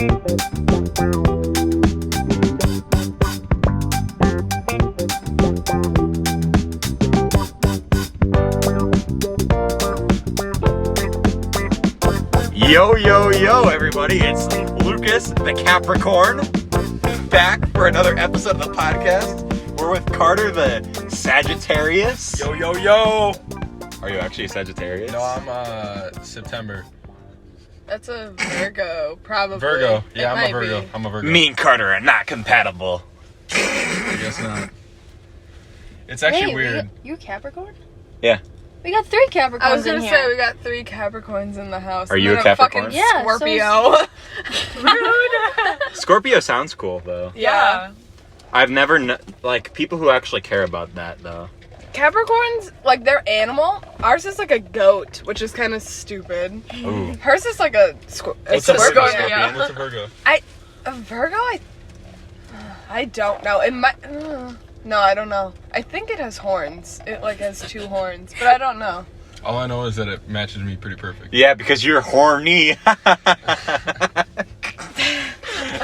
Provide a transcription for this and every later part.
Yo, yo, yo, everybody. It's Lukas, the Capricorn, back for another episode of the podcast. We're with Carter, the Sagittarius. Yo, yo, yo. Are you actually a Sagittarius? No, I'm September. That's a Virgo, probably. Virgo. Yeah, I'm a Virgo. Me and Carter are not compatible. I guess not. It's actually weird. You Capricorn? Yeah. We got 3 Capricorns. I was gonna in say here. we got 3 Capricorns in the house. Are you a Capricorn? Fucking Yeah, Scorpio. Scorpio sounds cool, though. Yeah. I've never, people who actually care about that, though. Capricorns, like, their animal. Ours is like a goat, which is kind of stupid. Ooh. Hers is like a What's a Scorpio. Scorpion? What's a Virgo? A Virgo? I don't know. It might. No, I don't know. I think it has horns. It like has 2 horns, but I don't know. All I know is that it matches me pretty perfect. Yeah, because you're horny.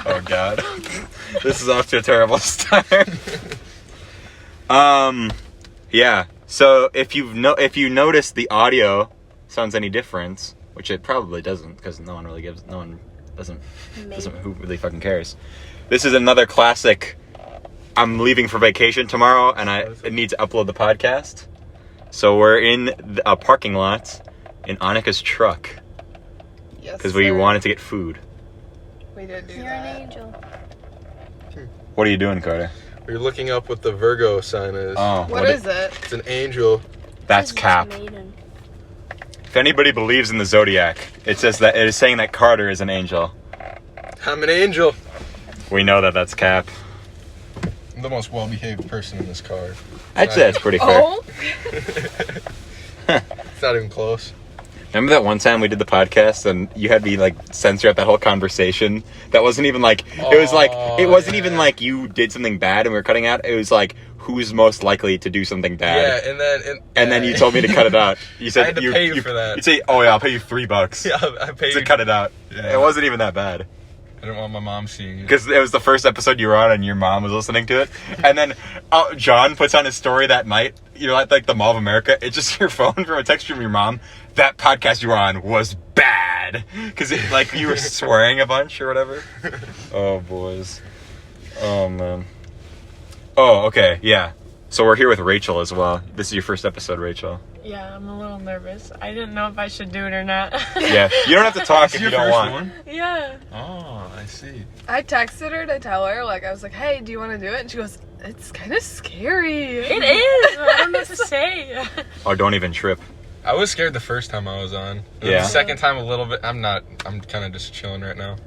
Oh, God. This is off to a terrible start. Yeah. So if you notice the audio sounds any difference, which it probably doesn't, because no one who really fucking cares. This is another classic. I'm leaving for vacation tomorrow, and I need to upload the podcast. So we're in a parking lot in Annika's truck. Yes. Because we wanted to get food. We did do You're that. an angel. What are you doing, Carter? We're looking up what the Virgo sign is. Oh, What is it? It's an angel. That's Cap. If anybody believes in the zodiac, it says that it is saying that Carter is an angel. I'm an angel. We know that that's Cap. I'm the most well-behaved person in this car. I'd say that's pretty fair. Oh. It's not even close. Remember that one time we did the podcast and you had me censor out that whole conversation? That wasn't even it wasn't even like you did something bad and we were cutting out. It was like who's most likely to do something bad. Yeah, and then you told me to cut it out. You said I had to pay you for that. You'd say, "Oh yeah, I'll pay you $3." Yeah, I paid to you. cut it out. Yeah. It wasn't even that bad. I didn't want my mom seeing it. Because it was the first episode you were on and your mom was listening to it. And then John puts on his story that night, at the Mall of America. It's just your phone from a text from your mom. That podcast you were on was bad. Because you were swearing a bunch or whatever. Oh, boys. Oh, man. Oh, okay. Yeah. So we're here with Rachel as well. This is your first episode, Rachel. Yeah, I'm a little nervous. I didn't know if I should do it or not. Yeah. You don't have to talk if you Your don't first want. one? Yeah. Oh, I see. I texted her to tell her, I was like, hey, do you want to do it? And she goes, it's kind of scary. It is. I don't know what to say. Oh, don't even trip. I was scared the first time I was on. Yeah. The second time a little bit. I'm kind of just chilling right now.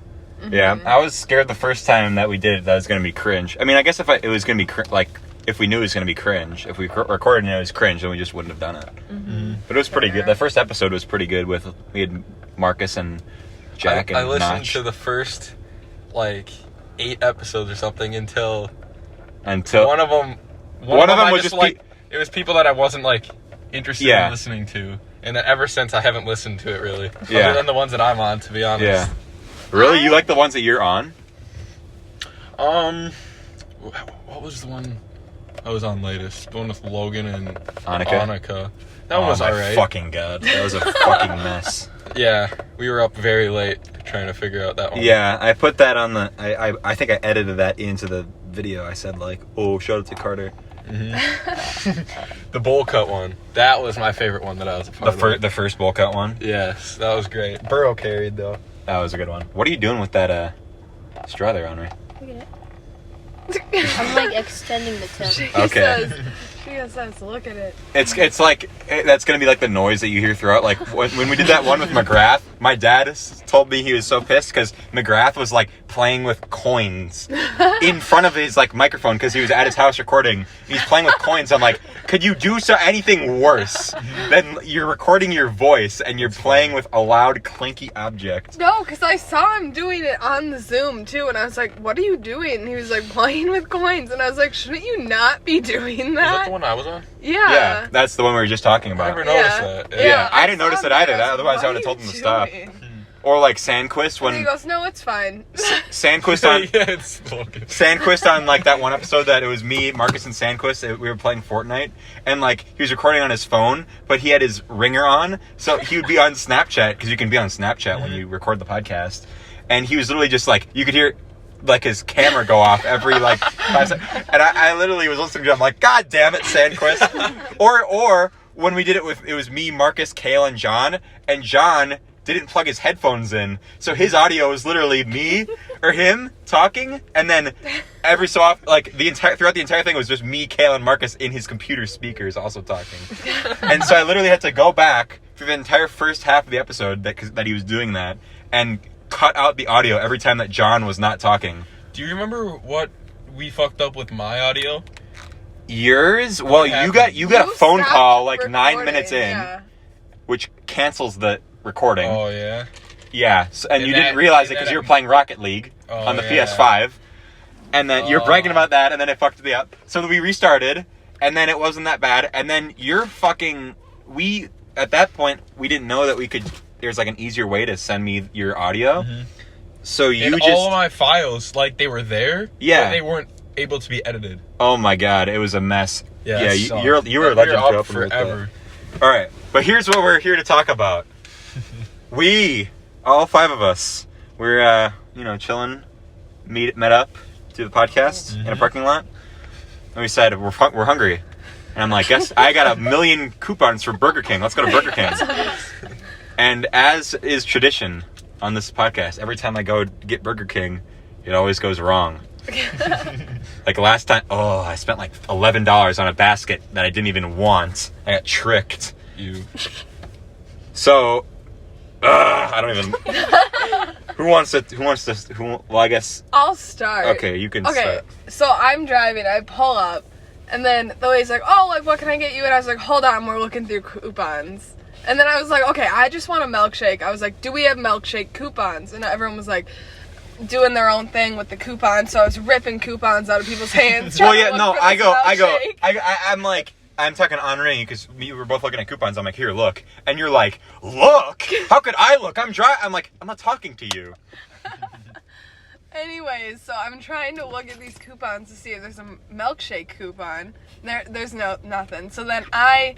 Mm-hmm. Yeah. I was scared the first time that we did it that it was going to be cringe. I mean, I guess if it was going to be if we knew it was going to be cringe, if we recorded and it was cringe, then we just wouldn't have done it. Mm-hmm. But it was pretty good. The first episode was pretty good we had Marcus and Jack I and listened Notch. to the first 8 episodes or something until Until one of them was I just it was people that I wasn't interested Yeah. in listening to, and then ever since I haven't listened to it really. Yeah. Other than the ones that I'm on, to be honest. Yeah. Really? You like the ones that you're on? What was the one I was on latest? The one with Logan and Annika? That one was my alright. fucking God. That was a fucking mess. Yeah, we were up very late trying to figure out that one. Yeah, I put that on the... I think I edited that into the video. I said, shout out to Carter. Mm-hmm. The bowl cut one. That was my favorite one that I was a part of. The first bowl cut one? Yes, that was great. Burrow carried, though. That was a good one. What are you doing with that straw there, Anri? Look at it. I'm extending the tip. Okay. She says, look at it. It's that's gonna be the noise that you hear throughout. When we did that one with McGrath, my dad told me he was so pissed because McGrath was playing with coins in front of his microphone because he was at his house recording. He's playing with coins. I'm like, could you do anything worse than you're recording your voice and you're playing with a loud clinky object? No, because I saw him doing it on the Zoom too, and I was like, what are you doing? And he was playing with coins, and I was like, shouldn't you not be doing Was that? that the one I was on? Yeah. That's the one we were just talking I about. never noticed that. Yeah, I didn't saw notice it him. either. I was like, Otherwise, I what would have are told him to you stop. doing? Or like Sandquist And he when goes, no, it's fine. Sandquist on Yeah, it's Logan. Sandquist on like that one episode that it was me, Marcus, and Sandquist. We were playing Fortnite, and like he was recording on his phone, but he had his ringer on, so he would be on Snapchat because you can be on Snapchat when you record the podcast, and he was literally just like you could hear like his camera go off every like 5 seconds, and I literally was listening to him like, God damn it, Sandquist. or when we did it was me, Marcus, Kale, and John didn't plug his headphones in, so his audio was literally me or him talking, and then every so often, like throughout the entire thing, it was just me, Kale, and Marcus in his computer speakers also talking. And so I literally had to go back for the entire first half of the episode that he was doing that and cut out the audio every time that John was not talking. Do you remember what we fucked up with my audio? Yours? Well, you got a phone call like 9 minutes in, Yeah. which cancels the recording. Oh, yeah? Yeah, so, and you that- didn't realize it and because that- you were playing Rocket League on the yeah. PS5, and then you're Oh. bragging about that, and then it fucked me up. So we restarted, and then it wasn't that bad, and then at that point, we didn't know that there's like an easier way to send me your audio. Mhm. So you And all of my files, like, they were there, Yeah. but they weren't able to be edited. oh my God, it was a mess. Yeah, Yeah, it you sucked. were a We legend were to up open with that. forever. All right, but here's what we're here to talk about. We, all 5 of us, we're chilling, met up, do the podcast in a parking lot, and we said we're hungry, and I'm like, guess I got 1 million coupons for Burger King. Let's go to Burger King. And as is tradition on this podcast, every time I go get Burger King, it always goes wrong. Like last time, I spent like $11 on a basket that I didn't even want. I got tricked. So, I don't even. Who wants to? Well, I guess. I'll start. Okay, you can Okay, start. so I'm driving. I pull up, and then the lady's like, "Oh, like what can I get you?" And I was like, "Hold on, we're looking through coupons." And then I was like, "Okay, I just want a milkshake." I was like, "Do we have milkshake coupons?" And everyone was like, doing their own thing with the coupons. So I was ripping coupons out of people's hands. Well, trying to yeah, look no, for I this go. milkshake. I'm talking Anri because we were both looking at coupons. I'm like, here, look, and you're like, look. How could I look? I'm like, I'm not talking to you. Anyways, so I'm trying to look at these coupons to see if there's a milkshake coupon. There's nothing. So then I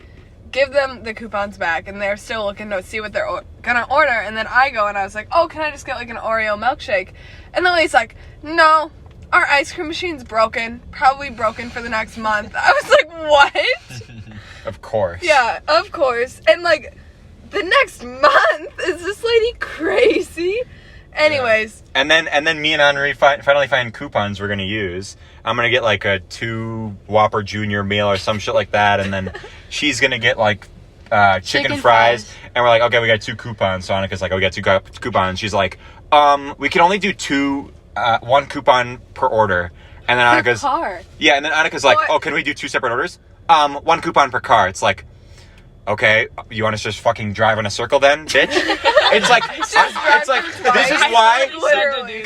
give them the coupons back, and they're still looking to see what they're gonna order. And then I go and I was like, "Oh, can I just get like an Oreo milkshake?" And the lady's like, "No, our ice cream machine's broken. Probably broken for the next month." I was like, "What?" Of course. Yeah, of course. And like, the next month, is this lady crazy? Anyways. And then me and Anri finally find coupons we're gonna use. I'm gonna get like a 2 Whopper Junior meal or some shit like that, and then she's gonna get like chicken fries. And we're like, okay, we got 2 coupons. So Annika's like, oh, we got 2 coupons. She's like, we can only do 1 coupon per order. And then Annika's yeah, and then Annika's like, oh, can we do 2 separate orders? 1 coupon per car. It's like, okay, you want us to just fucking drive in a circle then, bitch? It's like this is why Literally.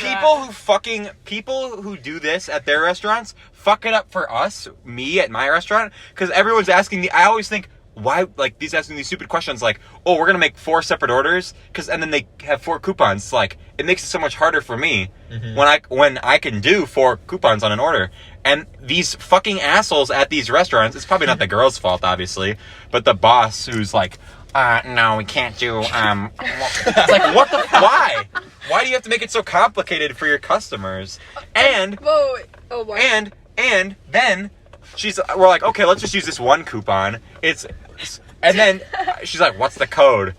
people who do this at their restaurants fuck it up for us, me at my restaurant, because everyone's asking me. I always think, why, like, these asking these stupid questions like, oh, we're gonna make 4 separate orders, and then they have 4 coupons. It's like, it makes it so much harder for me when I can do 4 coupons on an order. And these fucking assholes at these restaurants, it's probably not the girl's fault, obviously, but the boss who's like, no, we can't do, it's like, what the, why? Why do you have to make it so complicated for your customers? And, and then we're like, okay, let's just use this 1 coupon. And then she's like, what's the code?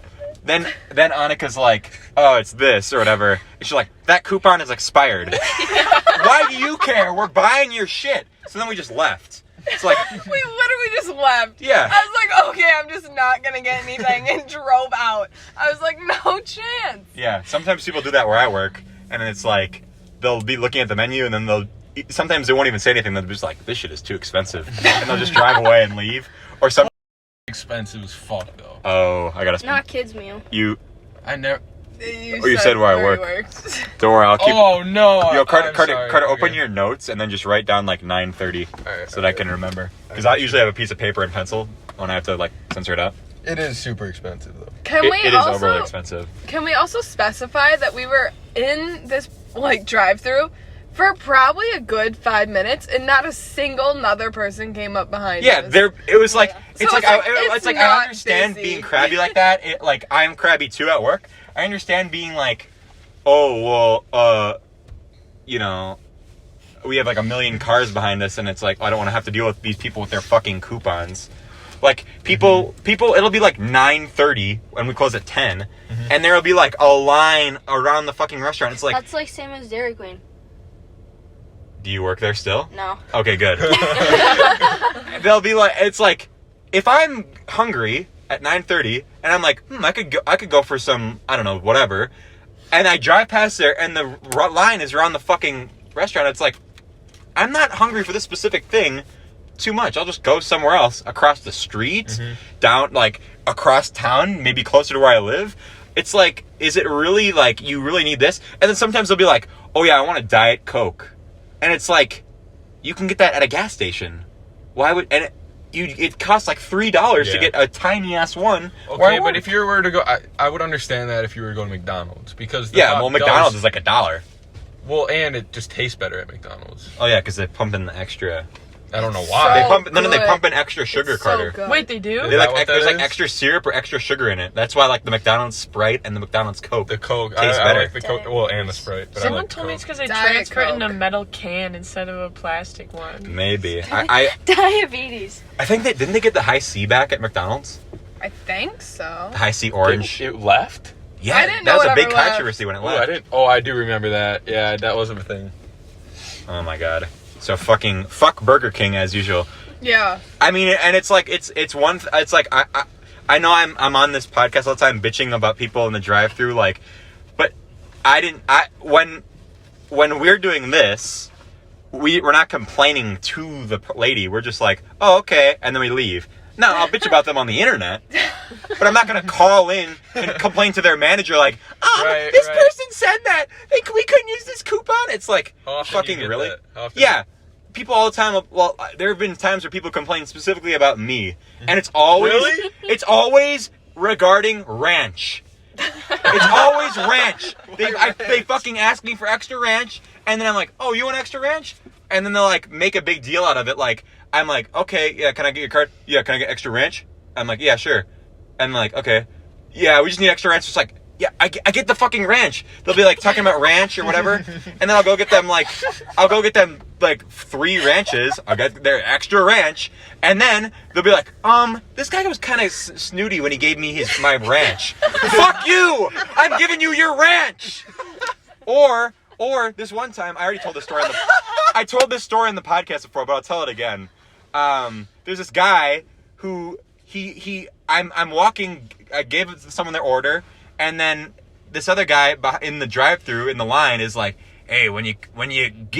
Then Annika's like, oh, it's this or whatever. And she's like, that coupon is expired. Why do you care? We're buying your shit. So then we just left. It's like, We literally just left. Yeah. I was like, okay, I'm just not gonna get anything, and drove out. I was like, no chance. yeah, sometimes people do that where I work, and it's like, they'll be looking at the menu, and then sometimes they won't even say anything. They'll be just like, this shit is too expensive. And they'll just drive away and leave. Or some. Expensive as fuck, though. Oh, I gotta. Not kids meal. I never... You said where I work. worked. Don't worry, I'll keep. Oh, no. Yo, Carter, Okay. open your notes and then just write down like 9:30 Alright, so that I can remember. Because I usually have a piece of paper and pencil when I have to like censor it out. It is super expensive though. It is overly expensive. Can we also specify that we were in this like drive-through for probably a good 5 minutes, and not a single other person came up behind us? It was like it's So like it's I not understand busy. being crabby like that. Like I'm crabby too at work. I understand being like, oh well, you know, we have like a million cars behind us, and it's like I don't want to have to deal with these people with their fucking coupons. Like people, it'll be like 9:30 when we close at 10, and there'll be like a line around the fucking restaurant. It's like, That's like same as Dairy Queen. do you work there still? No. Okay, good. They'll be like, it's like, if I'm hungry at 9:30 and I'm like, I could go for some, I don't know, whatever, and I drive past there and the line is around the fucking restaurant. It's like, I'm not hungry for this specific thing too much. I'll just go somewhere else, across the street, down, like, across town, maybe closer to where I live. It's like, is it really, like, you really need this? And then sometimes they'll be like, oh yeah, I want a Diet Coke. And it's like, you can get that at a gas station. Why would, and it costs like $3 to get a tiny ass one. Okay, but if you were to go, I would understand that if you were to go to McDonald's, because McDonald's is like $1. Well, and it just tastes better at McDonald's. Oh yeah, because they pump in the extra. I don't know why. They pump in extra sugar, Carter. So Wait, they do? They that there's is? like extra syrup or extra sugar in it. That's why like the McDonald's Sprite and the McDonald's Coke. The Coke tastes I better. like the Coke, well, and the Sprite. But I Someone like told me it's Coke. because they Diet transfer it in a Coke. metal can instead of a plastic one. Maybe. I Diabetes. think didn't they get the high C back at McDonald's? I think so. The high C orange. It left? Yeah, I didn't that know was a whatever big left. controversy when it Oh, left. I do remember that. Yeah, that was a thing. Oh my god. So fuck Burger King as usual. Yeah. I mean, and it's like it's like I know I'm on this podcast all the time bitching about people in the drive-thru, like, but when we're doing this, we're not complaining to the lady. We're just like, oh, okay, and then we leave. No, I'll bitch about them on the internet, but I'm not gonna call in and complain to their manager like, this person said that we couldn't use this coupon. It's like, How often do you fucking get really? that? How often? Yeah. People all the time. Well, there have been times where people complain specifically about me, and it's always Really? it's always regarding ranch. It's always ranch. They fucking ask me for extra ranch, and then I'm like, oh, you want extra ranch? And then they'll like make a big deal out of it. Like I'm like, okay, yeah, can I get your card? Yeah, can I get extra ranch? I'm like, yeah, sure. And I'm like, okay, yeah, we just need extra ranch. It's like, yeah, I get the fucking ranch. They'll be like talking about ranch or whatever, and then I'll go get them like 3 ranches. I'll get their extra ranch, and then they'll be like, this guy was kind of snooty when he gave me my ranch. Fuck you! I'm giving you your ranch. Or this one time, I already told this story. I told this story in the podcast before, but I'll tell it again. There's this guy who I'm walking. I gave someone their order. And then this other guy in the drive-thru in the line is like, "Hey, when you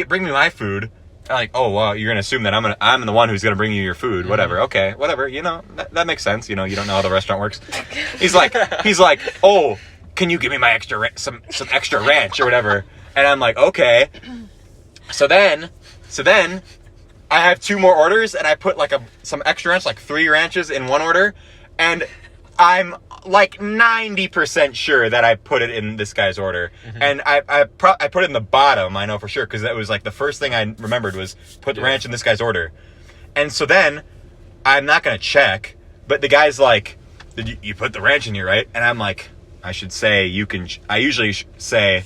bring me my food," I'm like, "Oh, well, you're gonna assume that I'm the one who's gonna bring you your food, whatever." Okay, whatever. You know that makes sense. You know, you don't know how the restaurant works. He's like, "Oh, can you give me my some extra ranch or whatever?" And I'm like, "Okay." So then, I have 2 more orders, and I put like some extra ranch, like 3 ranches in one order, and I'm like 90% sure that I put it in this guy's order. And I put it in the bottom, I know for sure, because that was like the first thing I remembered was put ranch in this guy's order. And so then I'm not going to check, but the guy's like, "Did you put the ranch in here, right?" And I'm like, I should say I usually say,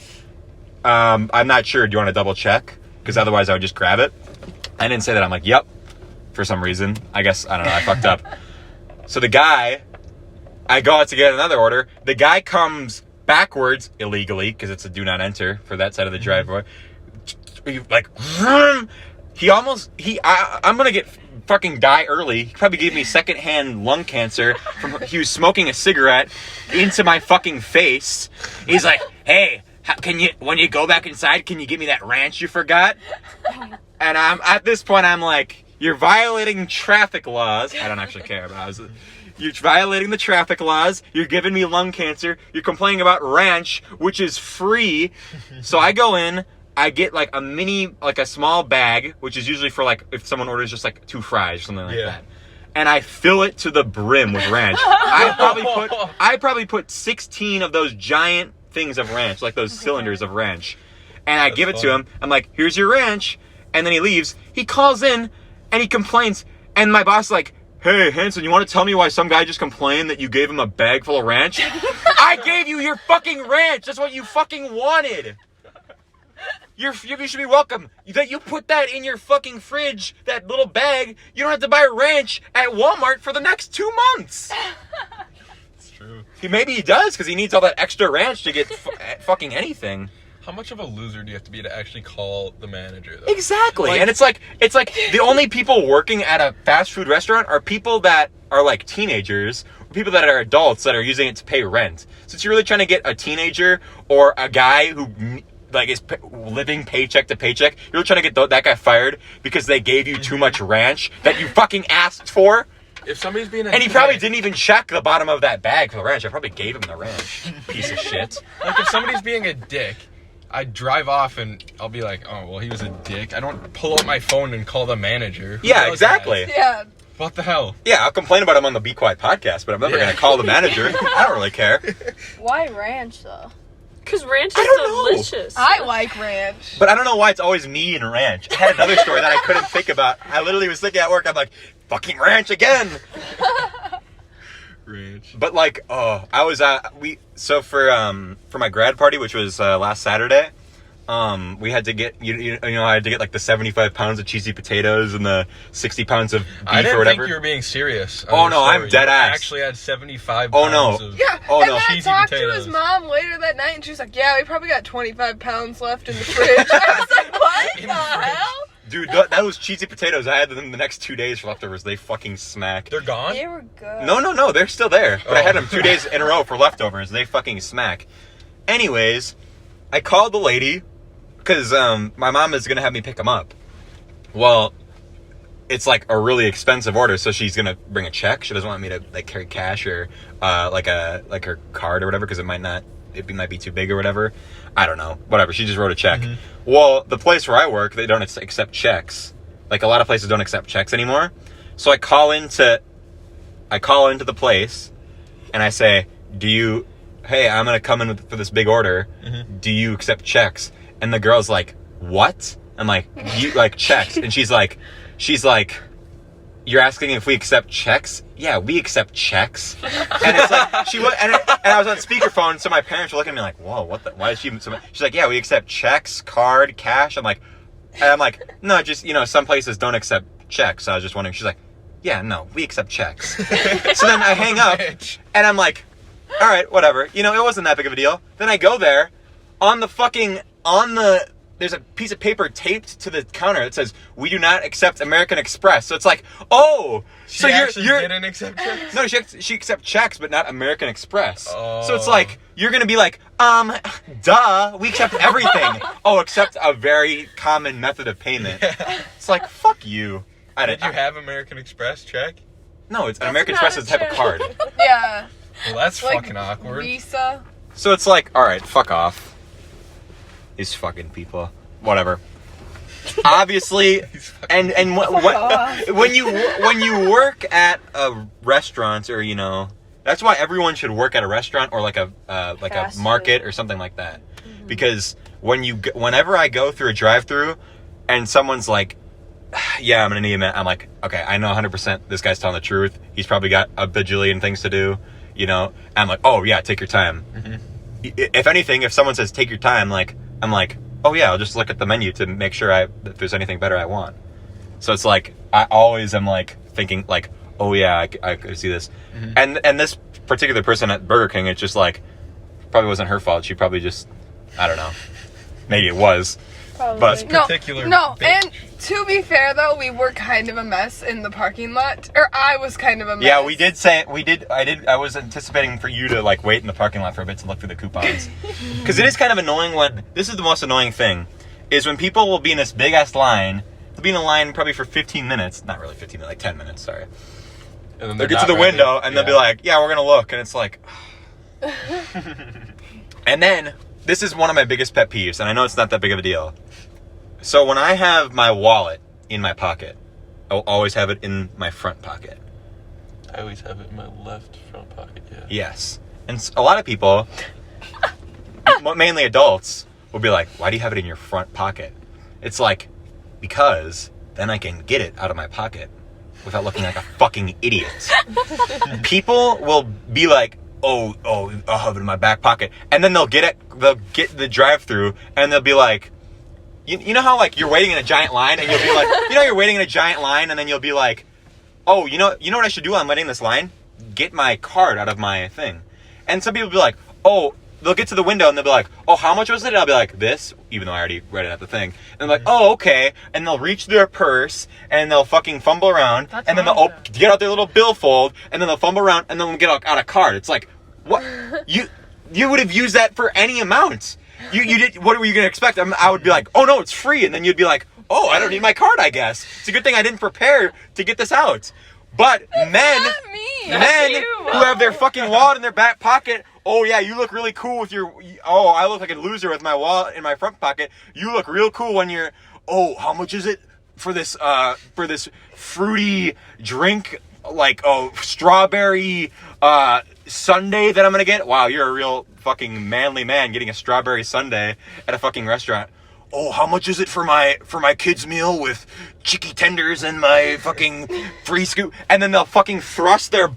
I'm not sure. Do you want to double check? Because otherwise I would just grab it. I didn't say that. I'm like, yep. For some reason. I guess, I don't know. I fucked up. So I go out to get another order. The guy comes backwards illegally because it's a do not enter for that side of the driveway. Like, I'm gonna fucking die early. He probably gave me secondhand lung cancer from he was smoking a cigarette into my fucking face. He's like, "Hey, when you go back inside, can you give me that ranch you forgot?" And at this point, I'm like, "You're violating traffic laws." I don't actually care, but you're violating the traffic laws. You're giving me lung cancer. You're complaining about ranch, which is free. So I go in. I get like a small bag, which is usually for like if someone orders just like 2 fries or something like that. and I fill it to the brim with ranch. I probably put 16 of those giant things of ranch, like those cylinders of ranch. And I give it to him. I'm like, here's your ranch. And then he leaves. He calls in and he complains. And my boss is like, hey, Hanson, you want to tell me why some guy just complained that you gave him a bag full of ranch? I gave you your fucking ranch. That's what you fucking wanted. You should be welcome that you put that in your fucking fridge, that little bag. You don't have to buy ranch at Walmart for the next 2 months. It's true. Maybe he does because he needs all that extra ranch to get fucking anything. How much of a loser do you have to be to actually call the manager, though? Exactly. And it's like the only people working at a fast food restaurant are people that are like teenagers, or people that are adults that are using it to pay rent. Since you're really trying to get a teenager or a guy who like is living paycheck to paycheck, you're really trying to get that guy fired because they gave you too much ranch that you fucking asked for. If somebody's being and he probably didn't even check the bottom of that bag for the ranch. I probably gave him the ranch. Piece of shit. Like, if somebody's being a dick, I drive off and I'll be like, oh, well, he was a dick. I don't pull out my phone and call the manager. Who Yeah, does exactly. that? Yeah. What the hell? Yeah, I'll complain about him on the Be Quiet podcast, but I'm never going to call the manager. I don't really care. Why ranch though? Because ranch I is don't know. delicious. I like ranch. But I don't know why it's always me and ranch. I had another story that I couldn't think about. I literally was thinking at work, I'm like, fucking ranch again. Ranch. But like, I was for my grad party, which was last Saturday, we had to get I had to get like the 75 pounds of cheesy potatoes and the 60 pounds of beef I didn't or whatever. think you were being serious. Oh, no, I'm dead You ass. actually had 75 Oh, no. pounds of Yeah. Oh, and no. then I Cheesy talked to potatoes. his mom later that night, and she was like, "Yeah, we probably got 25 pounds left in the fridge." I was like, "What In the the fridge. hell?" Dude, those cheesy potatoes, I had them the next 2 days for leftovers. They fucking smack. They're gone? They were good. No, they're still there. But I Oh. had them 2 days in a row for leftovers. They fucking smack. Anyways, I called the lady because my mom is going to have me pick them up. Well, it's like a really expensive order, so she's going to bring a check. She doesn't want me to like carry cash or like her card or whatever because it might be too big or whatever. I don't know. Whatever. She just wrote a check. Mm-hmm. Well, the place where I work, they don't accept checks. Like a lot of places don't accept checks anymore. So I call into the place and I say, hey, I'm going to come in for this big order. Mm-hmm. Do you accept checks? And the girl's like, what? I'm like, you like checks? And she's like, you're asking if we accept checks? Yeah, we accept checks. And it's like, and I was on speakerphone, so my parents were looking at me like, whoa, why is she, she's like, yeah, we accept checks, card, cash. I'm like, no, just, some places don't accept checks. So I was just wondering, she's like, yeah, no, we accept checks. So then I hang up and I'm like, all right, whatever. It wasn't that big of a deal. Then I go there there's a piece of paper taped to the counter that says, we do not accept American Express. So it's like, oh, She so actually you're didn't accept checks? no, she accepts checks, but not American Express. Oh. So it's like, you're going to be like, duh, we accept everything. Oh, except a very common method of payment. It's like, fuck you. Did you have American Express check? No, it's an American Express is a type of card. Yeah. Well, that's Like fucking awkward. Visa. So it's like, all right, fuck off. These fucking people. Whatever. Obviously, and when you work at a restaurant or that's why everyone should work at a restaurant or like a Fast market food. or something like that. Mm-hmm. Because whenever I go through a drive-through and someone's like, yeah, I'm gonna need a minute, I'm like, okay, I know 100% this guy's telling the truth. He's probably got a bajillion things to do. I'm like, oh yeah, take your time. Mm-hmm. If anything, if someone says take your time, I'm like, oh yeah, I'll just look at the menu to make sure if there's anything better I want. So it's like, I always am like thinking like, oh yeah, I could see this. Mm-hmm. And this particular person at Burger King, it's just like, probably wasn't her fault. She probably just, I don't know. Maybe it was. Probably. But Particular No, bitch. and to be fair though, we were kind of a mess in the parking lot. Or I was kind of a mess. yeah, I was anticipating for you to like wait in the parking lot for a bit to look through the coupons. Because it is kind of annoying this is the most annoying thing, is when people will be in this big ass line, they'll be in a line probably for 15 minutes, not really 15 minutes, like 10 minutes, sorry. And then They'll get not to the ready. window and they'll be like, yeah, we're gonna look, and it's like and then this is one of my biggest pet peeves, and I know it's not that big of a deal. So when I have my wallet in my pocket, I'll always have it in my front pocket. I always have it in my left front pocket, yeah. Yes. And a lot of people, mainly adults, will be like, why do you have it in your front pocket? It's like, because then I can get it out of my pocket without looking like a fucking idiot. People will be like, oh, I'll have it in my back pocket. And then they'll get the drive-thru, and they'll be like, you know how, like, you're waiting in a giant line, and you'll be like, you're waiting in a giant line, and then you'll be like, oh, you know what I should do while I'm waiting in this line? Get my card out of my thing. And some people will be like, oh, they'll get to the window, and they'll be like, oh, how much was it? And I'll be like, this, even though I already read it at the thing. And they're like, oh, okay. And they'll reach their purse, and they'll fucking fumble around, That's and then awesome. they'll get out their little billfold, and then they'll fumble around, and then they'll get out a card. It's like, what? You would have used that for any amount. You did. What were you gonna expect? I would be like, oh no, it's free, and then you'd be like, oh, I don't need my card, I guess. It's a good thing I didn't prepare to get this out. But men who have their fucking wallet in their back pocket, oh yeah, you look really cool with your, oh, I look like a loser with my wallet in my front pocket. You look real cool when you're, oh, how much is it for this fruity drink, like, oh, strawberry sundae that I'm gonna get? Wow, you're a real fucking manly man getting a strawberry sundae at a fucking restaurant. Oh, how much is it for my kids' meal with chicky tenders and my fucking free scoop? And then they'll fucking thrust their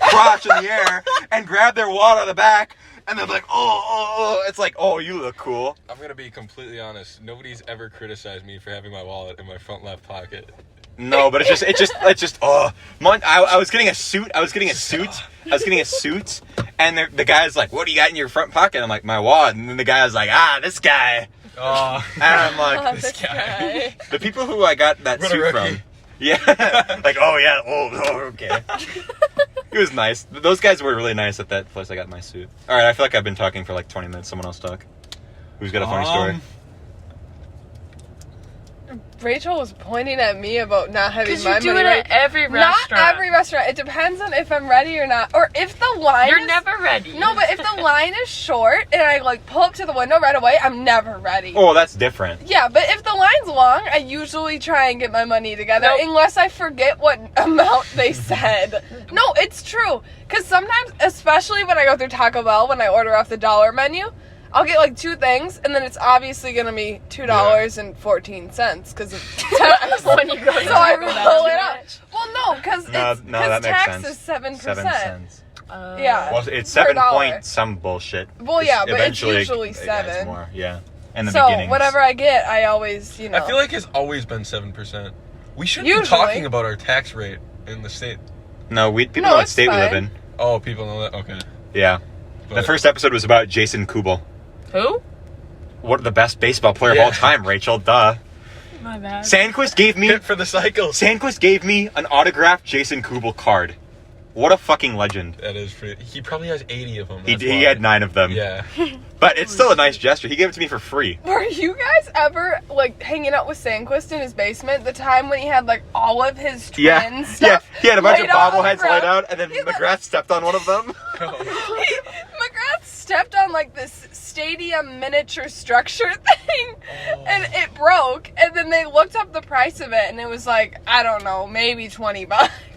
crotch in the air and grab their wallet out of the back, and they'll be like, oh. It's like, oh, you look cool. I'm gonna be completely honest. Nobody's ever criticized me for having my wallet in my front left pocket. No, but it's just. Oh, I was getting a suit. And the guy's like, "What do you got in your front pocket?" I'm like, "My wallet." And then the guy's like, "This guy." Oh, and I'm like, This guy. the people who I got that What a suit rookie. from. Yeah, like, oh yeah, oh okay. It was nice. Those guys were really nice at that place I got my suit. All right, I feel like I've been talking for like 20 minutes. Someone else talk. Who's got a funny story? Rachel was pointing at me about not having Because my you do money it ready. at every Not restaurant. every restaurant. It depends on if I'm ready or not, or if the line. You're is... never ready. No, but if the line is short and I like pull up to the window right away, I'm never ready. Oh, that's different. Yeah, but if the line's long, I usually try and get my money together, Nope. unless I forget what amount they said. No, it's true. Because sometimes, especially when I go through Taco Bell, when I order off the dollar menu, I'll get like two things, and then it's obviously going to be $2.14, because it's tax. When you go to So I Taco Bell roll too it up. much. Well, no, because No, that makes tax sense. is 7%. 7 cents. Yeah. Well, it's Per 7 dollar. point some bullshit. Well, yeah, but it's Eventually, usually it adds 7. more. Yeah. In the So beginning. whatever I get, I always, I feel like it's always been 7%. We shouldn't Usually. be talking about our tax rate in the state. No, people No, know what it's state we live fine. in. Oh, people know that? Okay. Yeah. The But- first episode was about Jason Kubel. Who? What the best baseball player of Yeah. all time, Rachel? Duh. My bad. Sandquist gave me Hit for the cycles. Sandquist gave me an autographed Jason Kubel card. What a fucking legend. That is pretty. He probably has 80 of them. He had 9 of them. Yeah. But it's still a nice gesture. He gave it to me for free. Were you guys ever like hanging out with Sandquist in his basement? The time when he had like all of his twins Yeah. stuff He had a bunch of laid out on the bobbleheads laid ground? out, and then Yeah, McGrath stepped on one of them. McGrath stepped on like this stadium miniature structure thing, and it broke. And then they looked up the price of it, and it was like, I don't know, maybe $20.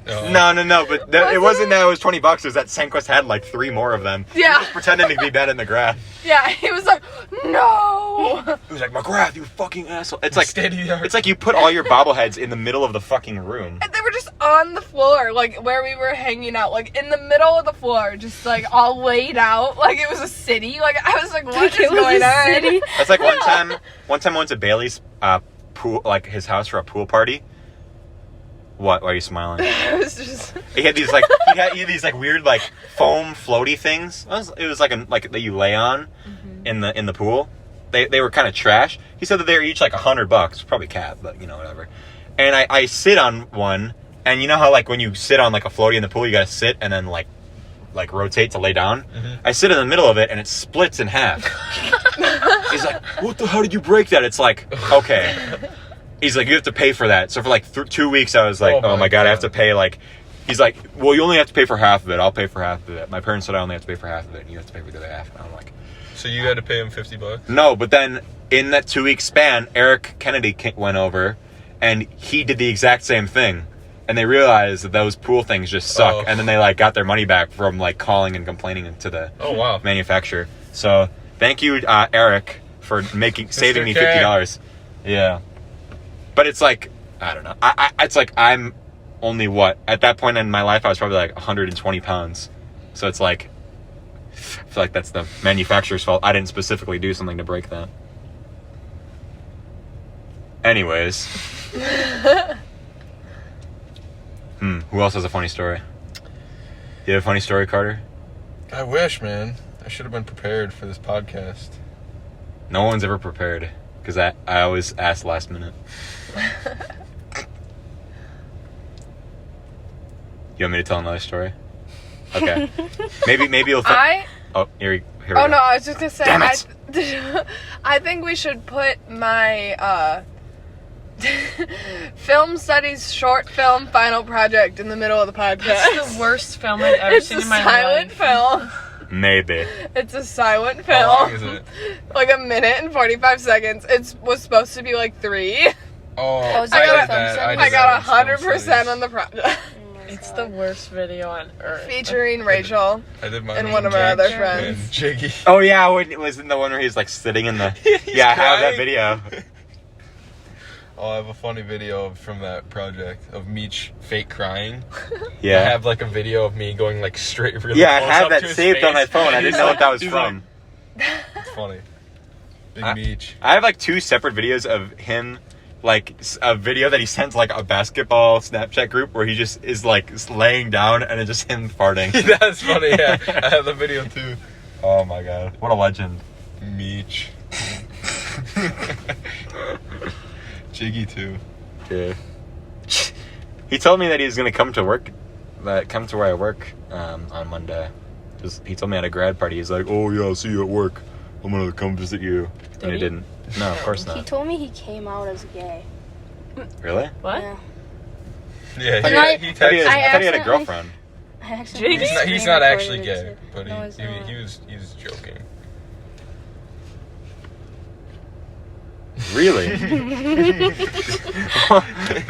Oh. No, but it wasn't that it was $20. It was that Sandquist had like 3 more of them. Yeah. He was just pretending to be Ben in McGrath. Yeah, he was like, no. He was like, McGrath, you fucking asshole. It's like State of the art. It's like you put all your bobbleheads in the middle of the fucking room. And they were just on the floor, like where we were hanging out, like in the middle of the floor, just like all laid out, like it was a city. Like I was like, what is going on? City. That's like one time I went to Bailey's pool, like his house for a pool party. What? Why are you smiling? It was just. He had these like he had these like weird like foam floaty things. It was like that you lay on in the pool. They were kind of trash. He said that they were each like $100, probably cat, but you know whatever. And I sit on one, and you know how like when you sit on like a floaty in the pool, you gotta sit and then like rotate to lay down. I sit in the middle of it, and it splits in half. He's like, how did you break that? It's like, okay. He's like, you have to pay for that. So for like 2 weeks, I was like, oh my God, I have to pay like. He's like, well, you only have to pay for half of it. I'll pay for half of it. My parents said I only have to pay for half of it, and you have to pay for the other half. And I'm like, So you had to pay him $50? no. But then in that 2 week span, Eric Kennedy went over, and he did the exact same thing. and they realized that those pool things just suck, Oh. and then they like got their money back from like calling and complaining to the Oh wow. manufacturer. So thank you, Eric, for saving me K. $50. Yeah, but it's like I don't know. It's like I'm only at that point in my life I was probably like 120 pounds. So it's like I feel like that's the manufacturer's fault. I didn't specifically do something to break that. Anyways. Who else has a funny story? You have a funny story, Carter? I wish, man. I should have been prepared for this podcast. No one's ever prepared because I always ask last minute. You want me to tell another story? Okay. Maybe you'll. Oh, here we Oh go. no, I was just gonna say. Damn it. I think we should put my film studies short film final project in the middle of the podcast. It's the worst film I've ever It's seen a in my silent life. film. Maybe. It's a silent How long is film. it? Like a minute and 45 seconds. It was supposed to be like 3. Oh, was I it got a film study? I got 100% on the project. It's the worst video on earth. Featuring Rachel I did mine and with one of our other Jake friends. and Jiggy. Oh yeah, when it was in the one where he's like sitting in the. Yeah, I have that crying. video. Oh, I have a funny video from that project of Meech fake crying. Yeah. I have like a video of me going like straight really Yeah, I close have up that to his saved on my face. phone. I didn't know what that was He's from. It's funny. Big Meech. I have like 2 separate videos of him, like a video that he sends like a basketball Snapchat group where he just is like laying down and it's just him farting. That's funny, yeah. I have the video too. Oh my god, what a legend. Meech. Jiggy too. Yeah. He told me that he was gonna come to work, come to where I work on Monday. He told me at a grad party. He's like, "Oh yeah, I'll see you at work. I'm gonna come visit you." And he he? didn't. No, of course He not. told me he came out as gay. Really? What? Yeah. Yeah, And I- he I thought he texted. I thought he had a accidentally- girlfriend. I actually He's He's not actually recorded gay, it, but No, he's not. he was joking. Really?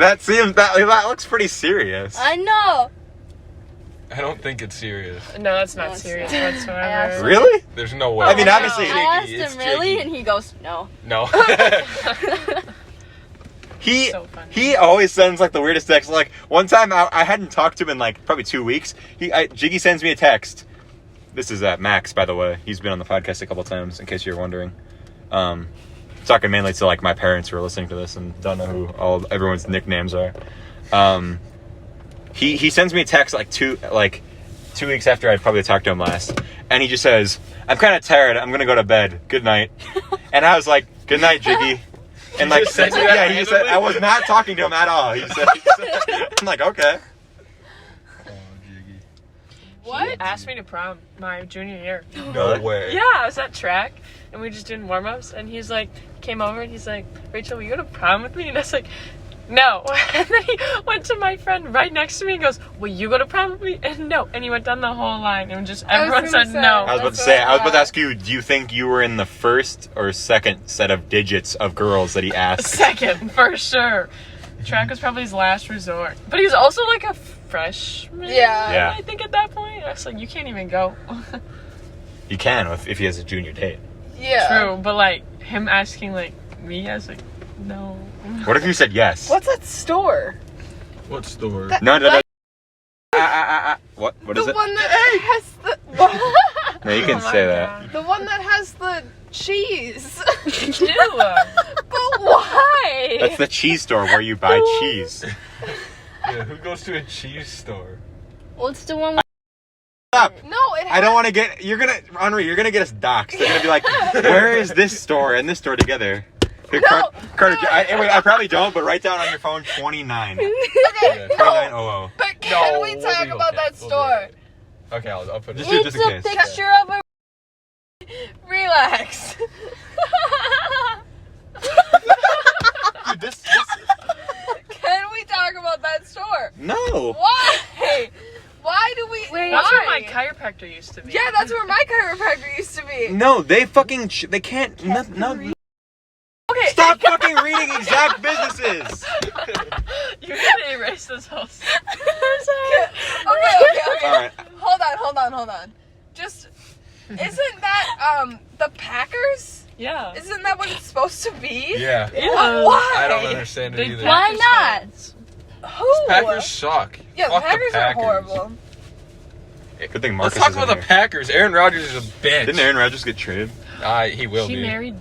that looks pretty serious. I know. I don't think it's serious. No, that's No, not it's serious not. whatsoever. I asked Really? There's no way. I mean, Oh, obviously, Jiggy, I asked it's him really, Jiggy. and he goes, no. No. He So funny. he always sends like the weirdest texts. Like one time I hadn't talked to him in like probably 2 weeks. Jiggy sends me a text. This is Max, by the way. He's been on the podcast a couple times, in case you're wondering. Talking mainly to like my parents who are listening to this and don't know who everyone's nicknames are. He sends me a text like 2 weeks after I'd probably talked to him last, and he just says, "I'm kind of tired. I'm gonna go to bed. Good night." And I was like, "Good night, Jiggy." And like, just said that yeah, he just said, randomly? I was not talking to him at all. He said I'm like, okay. Oh, Jiggy. What? He asked me to prom my junior year. No way. Yeah, I was at track, and we were just doing warm-ups, and he's like, came over, and he's like, Rachel, will you go to prom with me? And I was like, no. And then he went to my friend right next to me and goes, will you go to prom with me? And no. And he went down the whole line, and just I was everyone gonna said say, no. I was about to That's say, what I was about to I ask you, do you think you were in the first or second set of digits of girls that he asked? Second, for sure. Track was probably his last resort. But he was also like a freshman, Yeah. I think, at that point. I was like, you can't even go. You can if he has a junior date. Yeah. True, but like, him asking like me, I was like, no. What if you said yes? What's that store? What's the word? No. What is The it? one that has the No, you can Oh my say that. God. the one that has the cheese. Ew. But why? That's the cheese store where you buy cheese. Yeah, who goes to a cheese store? What's the one? Stop. No, it has I don't want to get. Anri, you're gonna get us doxxed. They're gonna be like, where is this store and this store together? Here, No, Carter, no. I probably don't, but write down on your phone 29. Okay, Yeah. no. 2900. But can No, we we'll talk be about okay. that We'll be store? okay. Okay, I'll put it. Just do it It's just in a case. picture of a. Relax. Dude, this. Can we talk about that store? No. Why? Why do we? Wait, That's where why? my chiropractor used to be. Yeah, that's where my chiropractor used to be. No, they fucking. They can't. No. Okay. Stop fucking reading exact businesses. You can erase this whole. Okay. Alright. Hold on. Just, isn't that, the Packers? Yeah. Isn't that what it's supposed to be? Yeah. Yeah. Why? I don't understand it Big either. Why not? Who? Packers suck. Yeah, the Fuck Packers are horrible. Good thing Let's Marcus talk is about in the here. Packers. Aaron Rodgers is a bitch. Didn't Aaron Rodgers get traded? He will She be. married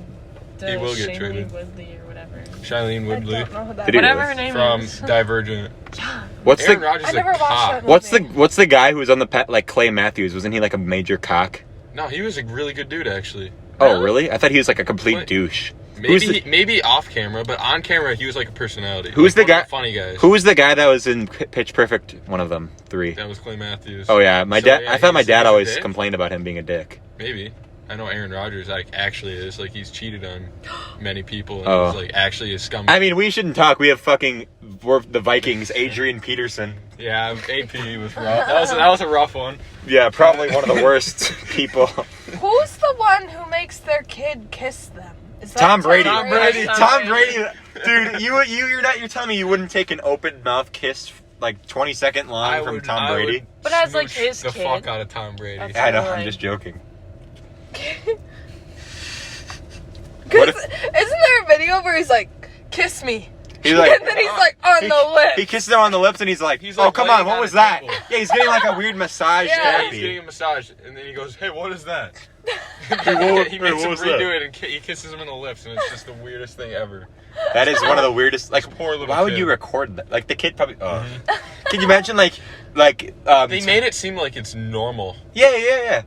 the He will get Shailene traded. Woodley or whatever. Shailene I Woodley don't know who that Did he is. Whatever really? her name from is. Divergent. What's Aaron the Rodgers I is never a watched cock. that. what's the guy who's on the like Clay Matthews? Wasn't he like a major cock? No, he was a really good dude actually. Oh, really? I thought he was like a complete What? douche. Who's Maybe off camera, but on camera he was like a personality. Who's Like, the one of guy- Funny guys. Who was the guy that was in Pitch Perfect? One of them, 3. That was Clay Matthews. Oh yeah, my So, dad. yeah, I thought my he's dad a always dick? complained about him being a dick. Maybe. I know Aaron Rodgers like actually is like he's cheated on many people and Oh. he's like actually a scumbag. I mean, we shouldn't talk. We have we're the Vikings. Adrian Peterson. Yeah, AP was rough. That was a rough one. Yeah, probably one of the worst people. Who's the one who makes their kid kiss them? Is that Tom Brady. Tom Brady. Tom Brady. Dude, you're telling me you wouldn't take an open mouth kiss like 20-second line from Tom I Brady? would But as, like, smooch his the kid. fuck out of Tom Brady. That's- I know. Like- I'm just joking. Because What isn't there a video where he's like, kiss me? He's like, and then he's like, on the lips. he kisses her on the lips and he's like, He's oh, like come on, laying what on was a that? table. Yeah, he's getting like a weird massage Yeah. Yeah, therapy. he's getting a massage, and then he goes, "Hey, what is that?" what- he wait, makes what him was redo that? it, and he kisses him in the lips, and it's just the weirdest thing ever. That is one of the weirdest. Like, Poor little why would kid. you record that? Like, the kid probably. Oh. Can you imagine, like, They made it seem like it's normal. Yeah.